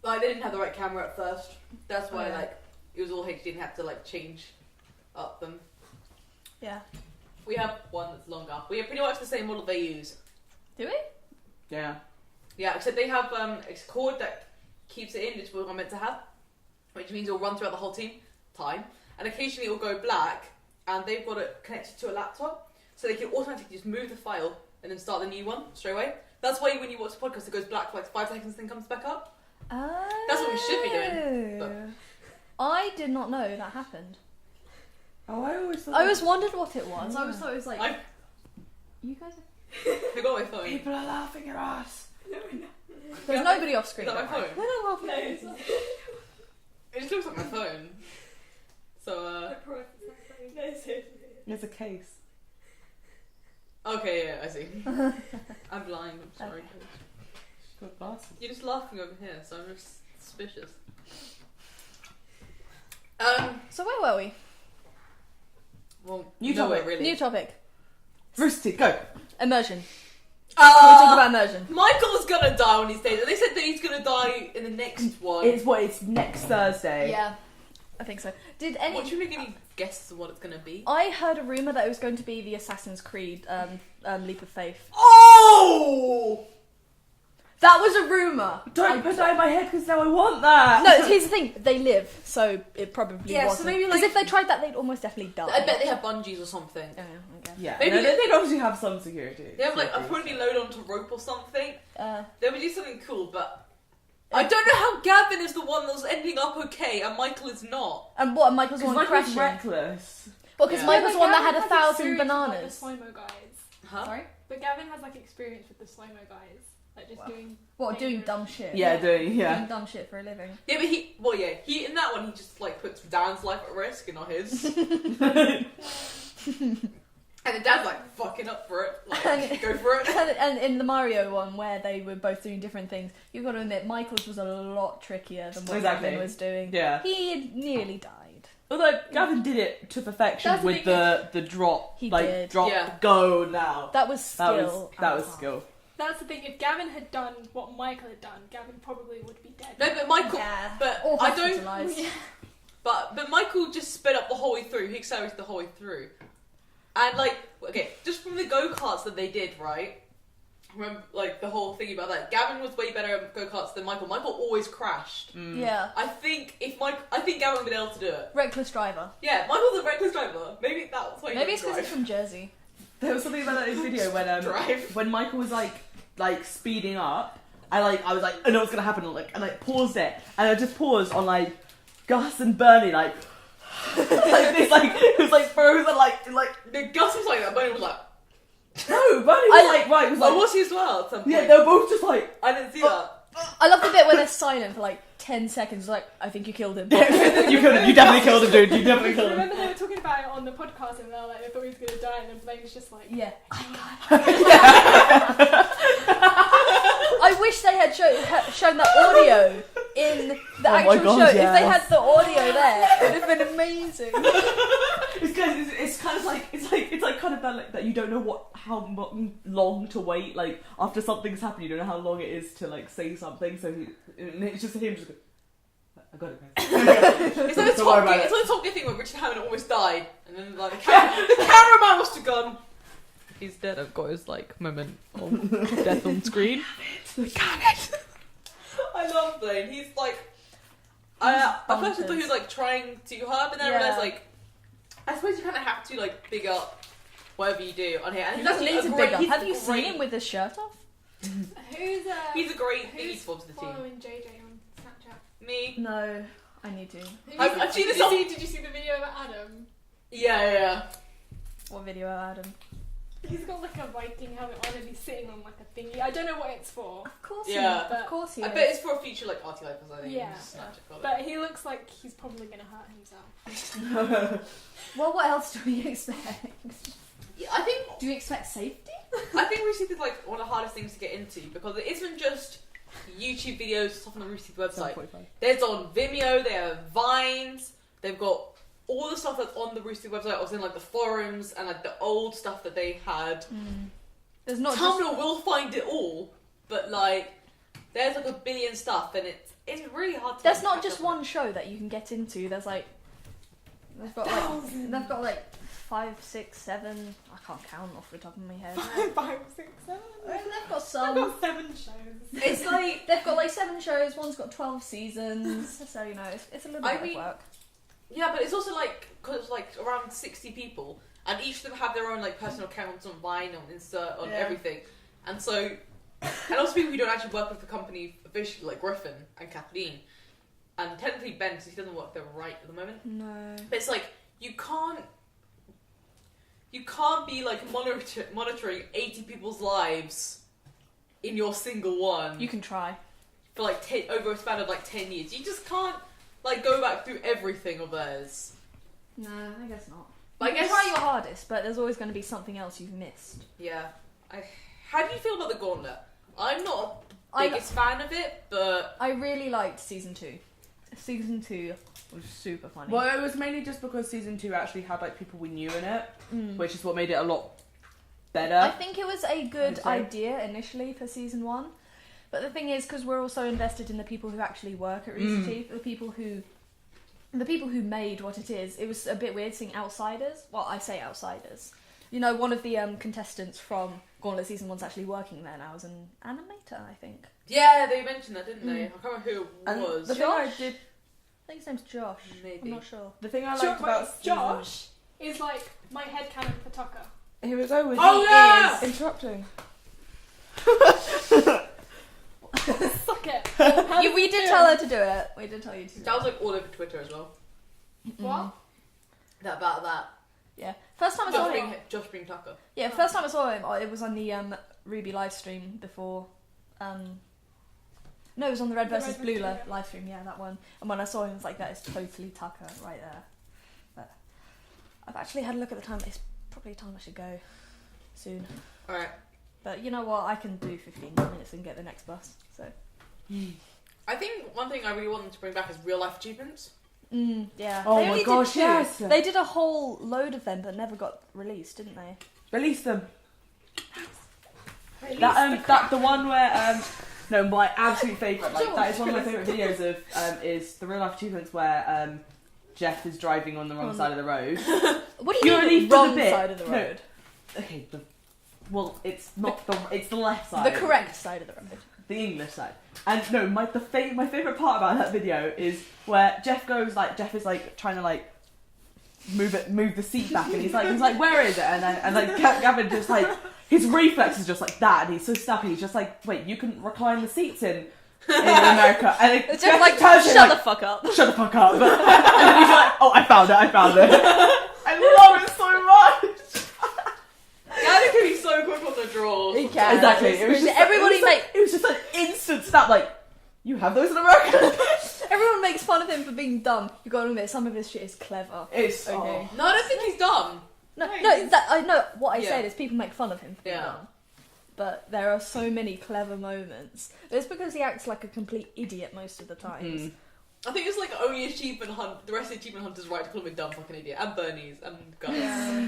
Like, they didn't have the right camera at first. That's why, Oh, yeah. like, it was all HD and had to, like, change up them. Yeah. We have one that's longer. We have pretty much the same model they use. Do we? Yeah. Yeah, except they have a cord that keeps it in, which we're meant to have. Which means it'll run throughout the whole time. And occasionally it will go black, and they've got it connected to a laptop, so they can automatically just move the file and then start the new one straight away. That's why when you watch the podcast, it goes black for like 5 seconds and then comes back up. Oh. That's what we should be doing. But I did not know that happened. Oh, I always thought. I always wondered what it was. I always thought it was like. I You guys are... got my phone. People are laughing at us. There's nobody off screen. Is that my phone? No. It just looks like my phone. So, There's a case. okay, yeah, I see. I'm blind, I'm sorry. Okay. She's got glasses. You're just laughing over here, so I'm just suspicious. So where were we? Well, New nowhere topic. really. New topic. Roosterteeth, go. Immersion. We're talking about immersion. Michael's gonna die one of these days. And they said that he's gonna die in the next one. It's next Thursday. Yeah, I think so. Did any? What, do you make any guesses of what it's gonna be? I heard a rumor that it was going to be the Assassin's Creed Leap of Faith. Oh! That was a rumor. Don't put that in my head because now I want that. No, here's the thing. They live, so it probably Yeah, so wasn't. maybe, Because like- if they tried that, they'd almost definitely die. I bet they have bungees or something. Oh, okay. Yeah, Maybe- no, they'd obviously have some security. They have like a probably load onto rope or something. Uh, They would do something cool, but I don't know how Gavin is the one that's ending up okay and Michael is not. and what? Michael's the Because one Michael's crashing. reckless. Well, because Yeah. Michael's the one that had Gavin 1,000 has experience with, bananas. Like, the slow-mo guys. Huh? Sorry. But Gavin has like experience with the slow-mo guys, like just doing. What? Doing dangerous- dumb shit. Yeah, doing Doing dumb shit for a living. Yeah, but he in that one he just like puts Dan's life at risk and not his. And the Dad's like fucking up for it, like go for it. And in the Mario one, where they were both doing different things, you've got to admit Michael's was a lot trickier than what Exactly. Gavin was doing. Yeah. He nearly died. Although Gavin did it to perfection That's with the the drop, He like did. drop, Yeah. go now. That was skill. That and was heart. skill. That's the thing. If Gavin had done what Michael had done, Gavin probably would be dead. No, but Michael, Yeah. but Or I don't. hospitalised. But Michael just sped up the whole way through. He accelerated the whole way through, and like okay, just from the go karts that they did, right? Remember, like the whole thing about that. Gavin was way better at go karts than Michael. Michael always crashed. Yeah. I think Gavin would be able to do it. Reckless driver. Yeah, Michael's a reckless driver. Maybe that's why. Maybe he it's because he's drive. from Jersey. There was something about that in his video when Drive. when Michael was like speeding up, I was like, I know what's gonna happen, and paused it, and I just paused on like Gus and Bernie like like this, like it was like frozen, like The Gus was like that. Bernie was like, no, Bernie was like right, was oh, like was he as well at some point? yeah, they were both just like I didn't see that. I love the bit where they're silent for like 10 seconds. Like, I think you killed him. you definitely killed him, dude. You definitely killed him. Remember they were talking about it on the podcast and they were like, they thought he was going to die, and then Blaine's just like, Yeah. I wish they had shown the audio in the Oh my actual God, show. If they yes. had the audio there, it would have been amazing. It's kind of like it's like kind of that you don't know how long to wait. Like after something's happened, you don't know how long it is to like say something. So it's just him just. I got it, guys. It's like the Don't worry about Top Gear, Top Gear thing where Richard Hammond almost died, and then like the cameraman must have gone. He's dead. I've got his like moment of death on screen. I love Blaine. He's like, at first I thought he was like trying too hard, but then I realised like, I suppose you kind of have to like big up whatever you do on here. And He he's doesn't actually need a to great. big up. He's Have you great. seen him with his shirt off? who's He's a great who's esports to the team. following JJ on Snapchat? Me. No, I need to. I've seen this Did you see the video of Adam? Yeah. What video, Adam? He's got like a Viking helmet on and he's sitting on like a thingy. I don't know what it's for, Of course Yeah. he is. Of course he I is. bet it's for a future like Artie Life or something. Yeah. Snapchat got it. but he looks like he's probably going to hurt himself. Well, what else do we expect? Yeah, I think Do you expect safety? Roosterteeth is like one of the hardest things to get into because it isn't just YouTube videos, stuff on the Roosterteeth website. There's on Vimeo, they have Vines, they've got all the stuff that's on the Roosterteeth website, also in like the forums and like the old stuff that they had. There's not Tumblr will find it all, but like there's like a billion stuff and it's really hard to. There's not catch just up on. one show that you can get into. There's like they've got like 5, 6, 7. I can't count off the top of my head. 5, 6, 7. They've got I've some. got 7 shows. It's like They've got like 7 shows. One's got 12 seasons. So you know, it's a little bit of work. yeah, but it's also like because it's like around 60 people, and each of them have their own like personal accounts on Vine, on Insta, on Yeah. everything, and so and also people who don't actually work with the company officially, like Griffin and Kathleen, and technically Ben, because he doesn't work there right at the moment. No. But it's like you can't be like monitoring 80 people's lives in your single one. You can try. For like over a span of like 10 years. You just can't like go back through everything of theirs. No, I guess not. I You guess try your hardest, but there's always going to be something else you've missed. Yeah. How do you feel about the Gauntlet? I'm not the biggest fan of it, but I really liked season 2. Season 2 was super funny. Well, it was mainly just because season 2 actually had like people we knew in it, which is what made it a lot better. I think it was a good idea initially for season 1, but the thing is, because we're also invested in the people who actually work at Roosterteeth, the people who made what it is, it was a bit weird seeing outsiders. Well, I say outsiders. You know, one of the contestants from Gauntlet season 1's actually working there now as an animator, I think. yeah, they mentioned that, didn't they? I can't remember who it was. The thing I did, I think his name's Josh. Maybe. I'm not sure. the thing I liked about Josh is like my headcanon for Tucker. Here we go with interrupting. Suck it. We did tell her to do it. We did tell you to do it. That was like all over Twitter as well. What? About that. Yeah. First time I saw him. Josh being Tucker. Yeah, first time I saw him, it was on the Ruby live stream before. No, it was on the Red The versus Red Blue versus Blue, live stream. Yeah, that one. And when I saw him, I was like, that is totally Tucker right there. But I've actually had a look at the time. It's probably time I should go soon. Alright. But you know what? I can do 15 minutes and get the next bus. So. I think one thing I really wanted to bring back is real life achievements. Yeah. Oh They my only did gosh, 2. yes. They did a whole load of them, but never got released, didn't they? Release them. The one where no, my absolute favourite, like that is one of my favourite videos of is the real life achievements where Jeff is driving on the wrong side of the road. What do you Purely mean for the wrong bit. side of the No. road? Okay, it's not it's the left side. The correct side of the road. The English side. And no, my favourite part about that video is where Jeff is like trying to like move the seat back, and he's like where is it? And like Gavin just like his reflex is just like that, and he's so stuck, and he's just like, wait, you can recline the seats in America, and like, It's just like, turns to him, shut like, the fuck up. shut the fuck up. And then he's like, oh, I found it. I love it so much. Gavin can be so quick on the draw. He can. Exactly. It was just an instant snap. Like, you have those in America. Everyone makes fun of him for being dumb. You gotta admit, some of his shit is clever. It's okay. No, I don't think he's dumb. No, I know what I said is people make fun of him for being dumb. But there are so many clever moments. It's because he acts like a complete idiot most of the times. I think it's like only Achievement Hunt, the rest of Achievement Hunters right to call him a dumb fucking idiot. And Bernie's, and Gus. Yeah.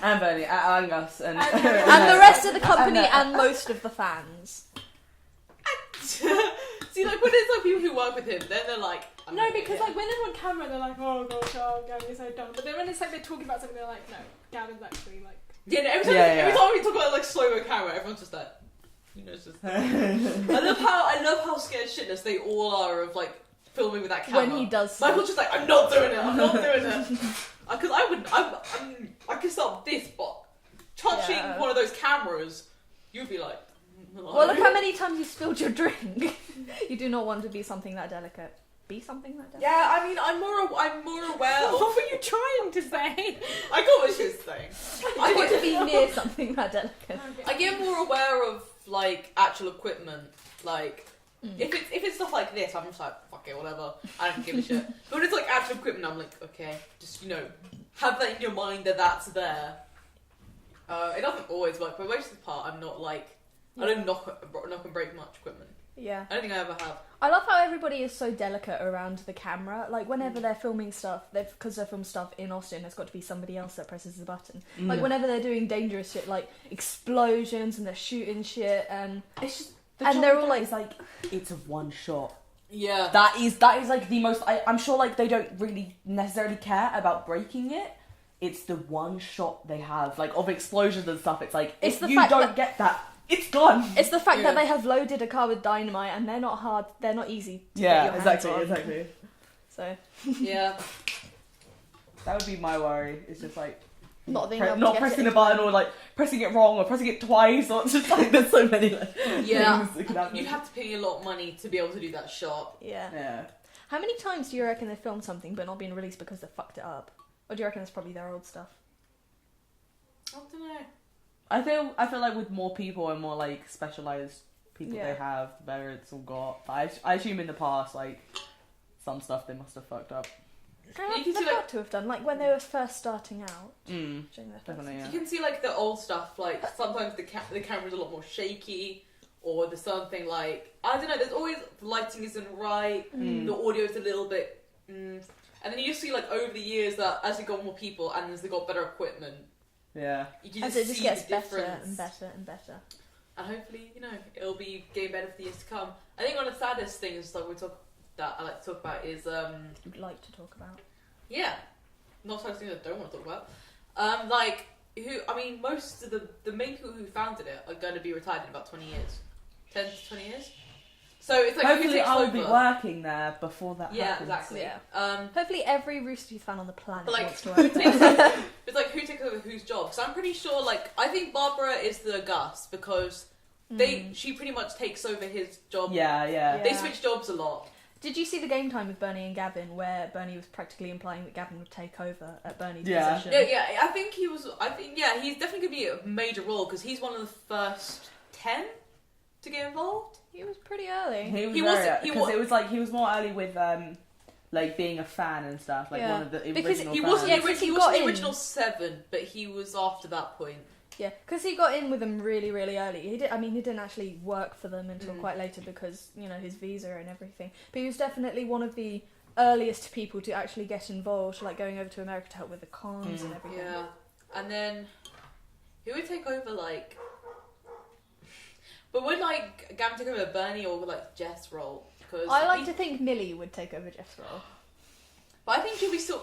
And Bernie, and Gus, and And the rest of the company and most of the fans. See, like when it's like people who work with him, then they're like, No, because like when they're on camera, they're like, oh gosh, Gavin is so dumb. But then when it's like they're talking about something, they're like, no, Gavin's actually like. Yeah, no, every time we talk about like slow-mo camera, everyone's just like, you know, it's just. I love how scared shitless they all are of like filming with that camera. When he does. Michael's just like, I'm not doing it. Because I could start this, but touching one of those cameras, you'd be like. No. Well, look how many times you spilled your drink. You do not want to be something that delicate. Be something that delicate. Yeah, I mean, I'm more aware of. What were you trying to say? I got what she was saying. I want to be near something that delicate. I get more aware of like actual equipment, like. If it's stuff like this, I'm just like, fuck it, whatever. I don't give a shit. But when it's like actual equipment, I'm like, okay, just have that in your mind that that's there. It doesn't always work, but most of the part, I'm not like, I don't knock and break much equipment. Yeah. I don't think I ever have. I love how everybody is so delicate around the camera. Like, whenever they're filming stuff, because they're filming stuff in Austin, there's got to be somebody else that presses the button. Like, whenever they're doing dangerous shit, like explosions and they're shooting shit, and it's just. And they're all like, it's a one shot. Yeah. That is like the most. I'm sure like they don't really necessarily care about breaking it. It's the one shot they have, like of explosions and stuff. It's like if you don't get that, it's gone. It's the fact that they have loaded a car with dynamite and they're not hard. They're not easy. To get your hands on. Exactly. So. Yeah. That would be my worry. It's just like. Not pressing a button or like pressing it wrong or pressing it twice or just like there's so many like, things that could happen. You'd have to pay a lot of money to be able to do that shot. Yeah. How many times do you reckon they filmed something but not being released because they fucked it up? Or do you reckon it's probably their old stuff? I don't know. I feel like with more people and more like specialized people Yeah. they have, the better it's all got. But I assume in the past, like some stuff they must have fucked up. You can They've see, got like- to have done, like when they were first starting out. Mm, During their first definitely, yeah. You can see like the old stuff, like sometimes the camera's a lot more shaky, or there's something like, I don't know, there's always, the lighting isn't right, the audio's a little bit, and then you just see like over the years that as they got more people and as they got better equipment, Yeah. you can As just it just see gets the better difference. and better and better. And hopefully, it'll be getting better for the years to come. I think one of the saddest things that I like to talk about is You'd like to talk about. yeah, not something I don't want to talk about. Most of the main people who founded it are going to be retired in about 20 years, 10 to 20 years. So it's like who Hopefully takes I'll over? be working there before that Yeah, happens. exactly. Yeah. Hopefully every Rooster Teeth fan on the planet But, like, wants to who work takes there. it's like who takes over whose job? Because I'm pretty sure, I think Barbara is the Gus because she pretty much takes over his job. Yeah. Yeah. They switch jobs a lot. Did you see the game time with Bernie and Gavin, where Bernie was practically implying that Gavin would take over at Bernie's Yeah. position? Yeah. I think he's definitely gonna be a major role because he's one of the first 10 to get involved. He was pretty early. He was because it was like he was more early with like being a fan and stuff, like Yeah. one of the Because original He fans. wasn't, Yeah, the, 'cause he he got wasn't the in. original 7, but he was after that point. Yeah, because he got in with them really, really early. He didn't actually work for them until quite later because his visa and everything. But he was definitely one of the earliest people to actually get involved, like going over to America to help with the cons and everything. Yeah, and then who would take over But would Gavin take over Bernie or Jeff's role? Because I like to think Millie would take over Jeff's role. But I think she'll be still.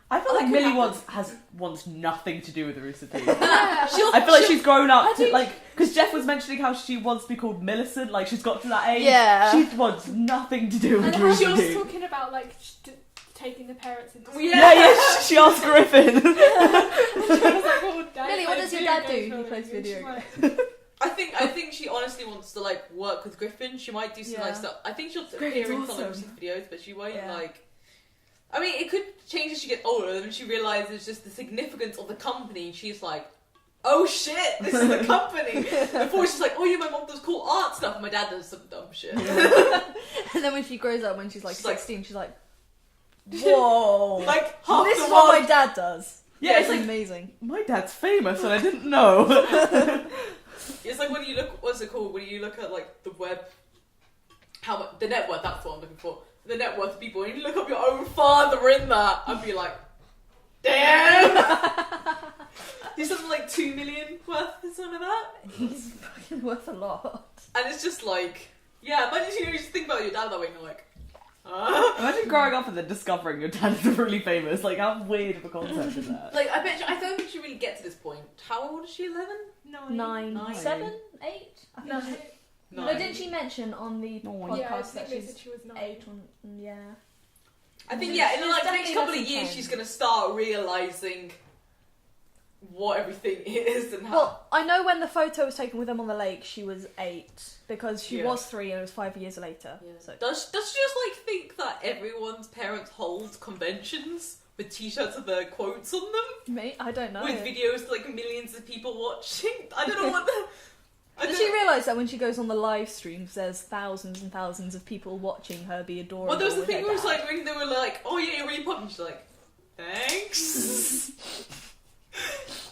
I feel Oh, like that could Millie happen. wants nothing to do with the Rooster Teeth. Yeah. I feel like she's grown up to because Jeff was mentioning how she wants to be called Millicent, like she's got to that age. Yeah. She wants nothing to do with And the how she Rooster was Teeth. talking about taking the parents into school. Yeah, she asked Griffin. She was like, "Oh, Dad Millie, what plays does your video dad do? games He for a plays living." video She's games. like, I think she honestly wants to work with Griffin. She might do some Yeah. stuff. I think she'll Griffin's appear in some awesome. videos, but she won't Yeah. I mean, it could change as she gets older, and she realizes just the significance of the company. She's like, "Oh shit, this is the company." Before she's like, "Oh yeah, my mom does cool art stuff, and my dad does some dumb shit." And then when she grows up, when she's She's 16, she's like, whoa. Half This the is what world. my dad does. Yeah, It's it's like amazing. my dad's famous and I didn't know. It's like when you look, what's it called? When you look at the web, how much the net worth. That's what I'm looking for. The net worth of people. And you look up your own father in that, I'd be like, damn. He's something like 2 million worth or something like that. He's fucking worth a lot. And it's just yeah. Imagine you just think about your dad that way, and you're like, Imagine growing up and then discovering your dad is really famous. Like, how weird of a concept is that? I don't think she really get to this point. How old is she? 11? 9, Nine. 7, 8? I think No. she- No. No, didn't she mention on the podcast Yeah, I that think they she's said she was 9. 8 yeah. I think She's in the next definitely couple less of than years 10. she's gonna start realizing what everything is and how. Well, I know when the photo was taken with them on the lake, she was 8 because she Yeah. was 3 and it was 5 years later. Yeah. So Does she just think that everyone's parents hold conventions with T-shirts with their quotes on them me, I don't know. with videos to millions of people watching? I don't know what. Does she realise that when she goes on the live streams, there's thousands and thousands of people watching her be adorable? Well, there was the with thing her where it was dad? when they were like, "Oh yeah, you're really popular." She's like, "Thanks."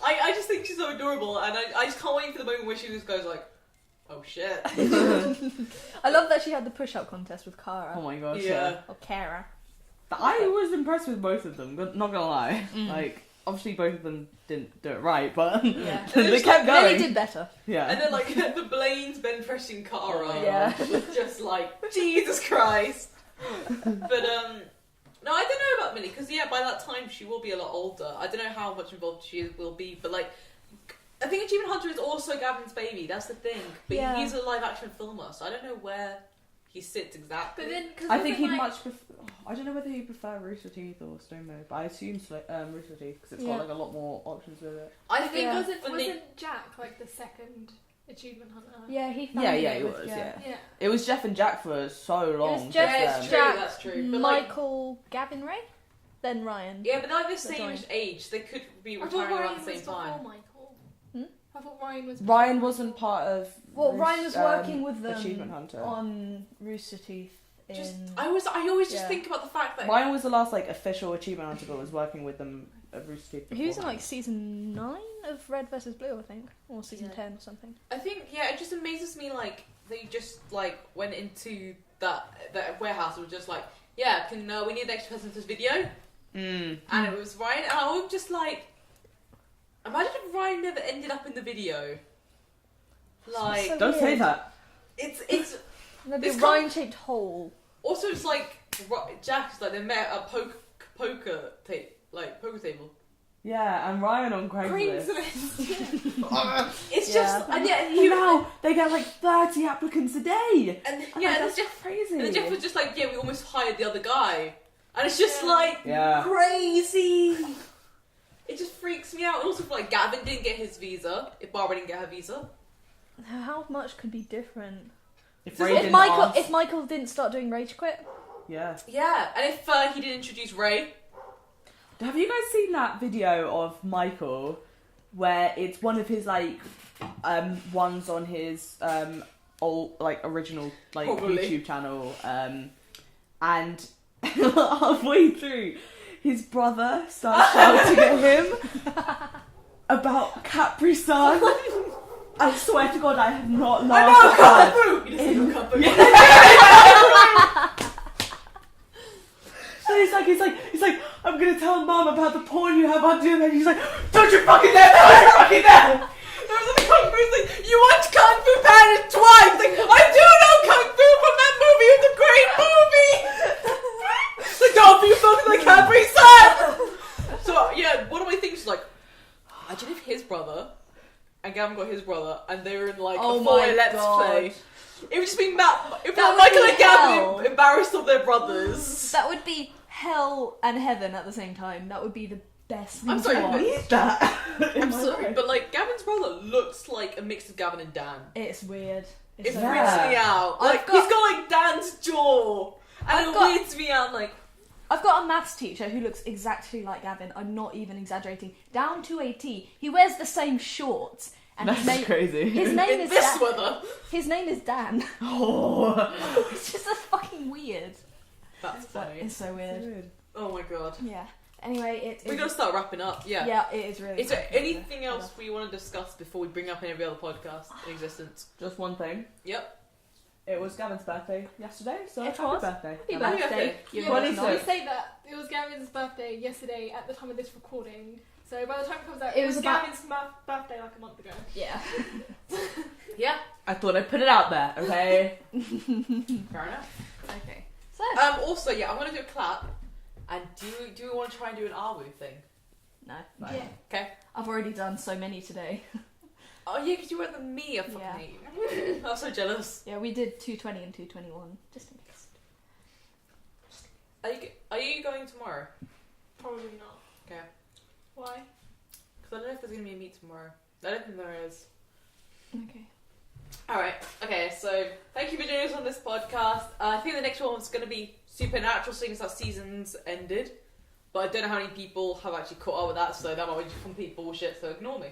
I just think she's so adorable, and I just can't wait for the moment where she just goes like, "Oh shit." I love that she had the push-up contest with Cara. Oh my gosh, Yeah. Or Cara. But I was impressed with both of them, not gonna lie. Mm. Obviously both of them didn't do it right, but Yeah. they kept Millie going. did better. Yeah. And then the Blaine's bench pressing Cara Yeah. was just Jesus Christ. But no, I don't know about Millie because by that time she will be a lot older. I don't know how much involved she will be, but I think Achievement Hunter is also Gavin's baby. That's the thing. But Yeah. he's a live action filmer, so I don't know where he sits exactly. But then, cause I think he'd wasn't, much prefer... I don't know whether he'd prefer Rooster Teeth or Stonemo, but I assume Rooster Teeth because it's Yeah. got a lot more options with it. I think Yeah. wasn't Jack the second achievement hunter? Yeah, he found Yeah, it he with- was, yeah. Yeah. It was Jeff and Jack for so long. was Jeff- yeah, just it's them. true. Jack, That's true. But Michael, Gavin Ray, then Ryan. yeah, but they're the They're same joined. age. They could be I thought retiring Ryan around the was same time. before Michael. Hmm? I thought Ryan Ryan was. Ryan wasn't part of. Well, Ryan was working with them Achievement Hunter on Roosterteeth. I always just think about the fact that Ryan was the last like official Achievement Hunter, but was working with them at Roosterteeth. He was in like season 9 of Red vs Blue, I think, or season 10 or something. I think it just amazes me like they just like went into that warehouse and were just like, yeah, we need an extra person for this video, and it was Ryan, and I was just like, imagine if Ryan never ended up in the video. Like, so don't say weird. that. It's There'd be a It's Ryan-shaped hole. also it's like Jack's like they met at a poker table. Yeah, and Ryan on Craigslist. It's just and now they get like 30 applicants a day. and I'm yeah, like, that's that's crazy. And then Jeff was just like, yeah, we almost hired the other guy. And it's just like, Yeah. crazy. It just freaks me out. And also, like, Gavin didn't get his visa. If Barbara didn't get her visa. How much could be different? If Does Ray it- didn't Michael, ask- if Michael didn't start doing Rage Quit, yeah. Yeah, and if he didn't introduce Ray. Have you guys seen that video of Michael where it's one of his like ones on his old like original like Probably. YouTube channel and halfway through his brother starts shouting at him about Capri Sun. I swear to God, I have not laughed. Kung Fu! He doesn't know Kung Fu. So he's like, I'm gonna tell Mum about the porn you have on doing, and he's like, don't you fucking dare, don't you fucking dare! There was a Kung Fu. He's like, you watched Kung Fu Panda twice. He's like, I do know Kung Fu from that movie. It's a great movie. It's like, don't be fucking like Capri Sun. So yeah, one of my things is like, imagine if his brother and Gavin got his brother, and they were in like Oh a 4-way my Let's God. Play. It would just be Michael would and be hell. Gavin embarrassed of their brothers. that would be hell and heaven at the same time. That would be the best thing I'm sorry, to but- watch. Need that. I'm sorry, but like Gavin's brother looks like a mix of Gavin and Dan. It's weird. It It's freaks so Yeah. me out. I've Like got- he's got like Dan's jaw, and I've it got- weirds me out. Like I've got a maths teacher who looks exactly like Gavin. I'm not even exaggerating. Down to a T. He wears the same shorts. And That's his name, crazy. his name in is this Dan. weather. His name is Dan. Oh. It's just so fucking weird. That's funny. It's so weird. Oh my god. Yeah. Anyway, We're gonna start wrapping up. Yeah. Yeah, it is really. Is there fucking anything weird. else we want to discuss before we bring up any other podcast in existence? Just one thing. Yep. It was Gavin's birthday yesterday, so It happy was. birthday. Happy Happy birthday. birthday. You Yeah, were Ronnie we said- say that it was Gavin's birthday yesterday at the time of this recording. So by the time it comes out, It it was was about- Gavin's birthday like a month ago. Yeah. Yeah. I thought I'd put it out there, okay? Fair enough. Okay. So. Also, yeah, I'm gonna do a clap. And do we want to try and do an Arwu thing? No. Yeah. Okay. I've already done so many today. Oh yeah, because you were the me. I fucking Yeah. hate you. I'm so jealous. Yeah, we did 220 and 221. Just in case. Are you going tomorrow? Probably not. Okay. Why? Because I don't know if there's gonna be a meet tomorrow. I don't think there is. Okay. Alright, okay, so thank you for joining us on this podcast. I think the next one's going to be Supernatural, seeing as that season's ended. But I don't know how many people have actually caught up with that, so that might be just complete bullshit, so ignore me.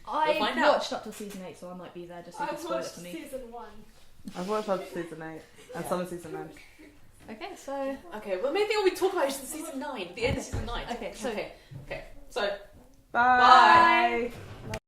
I find out. watched up to season 8, so I might be there just so you can I've spoil it watched for me. season 1. I've watched up to season 8 and some of season 9. Okay, so. Okay, well, the main thing we'll be talking about is season 9, the end of season 9. Okay, so. Okay, so Bye. Bye.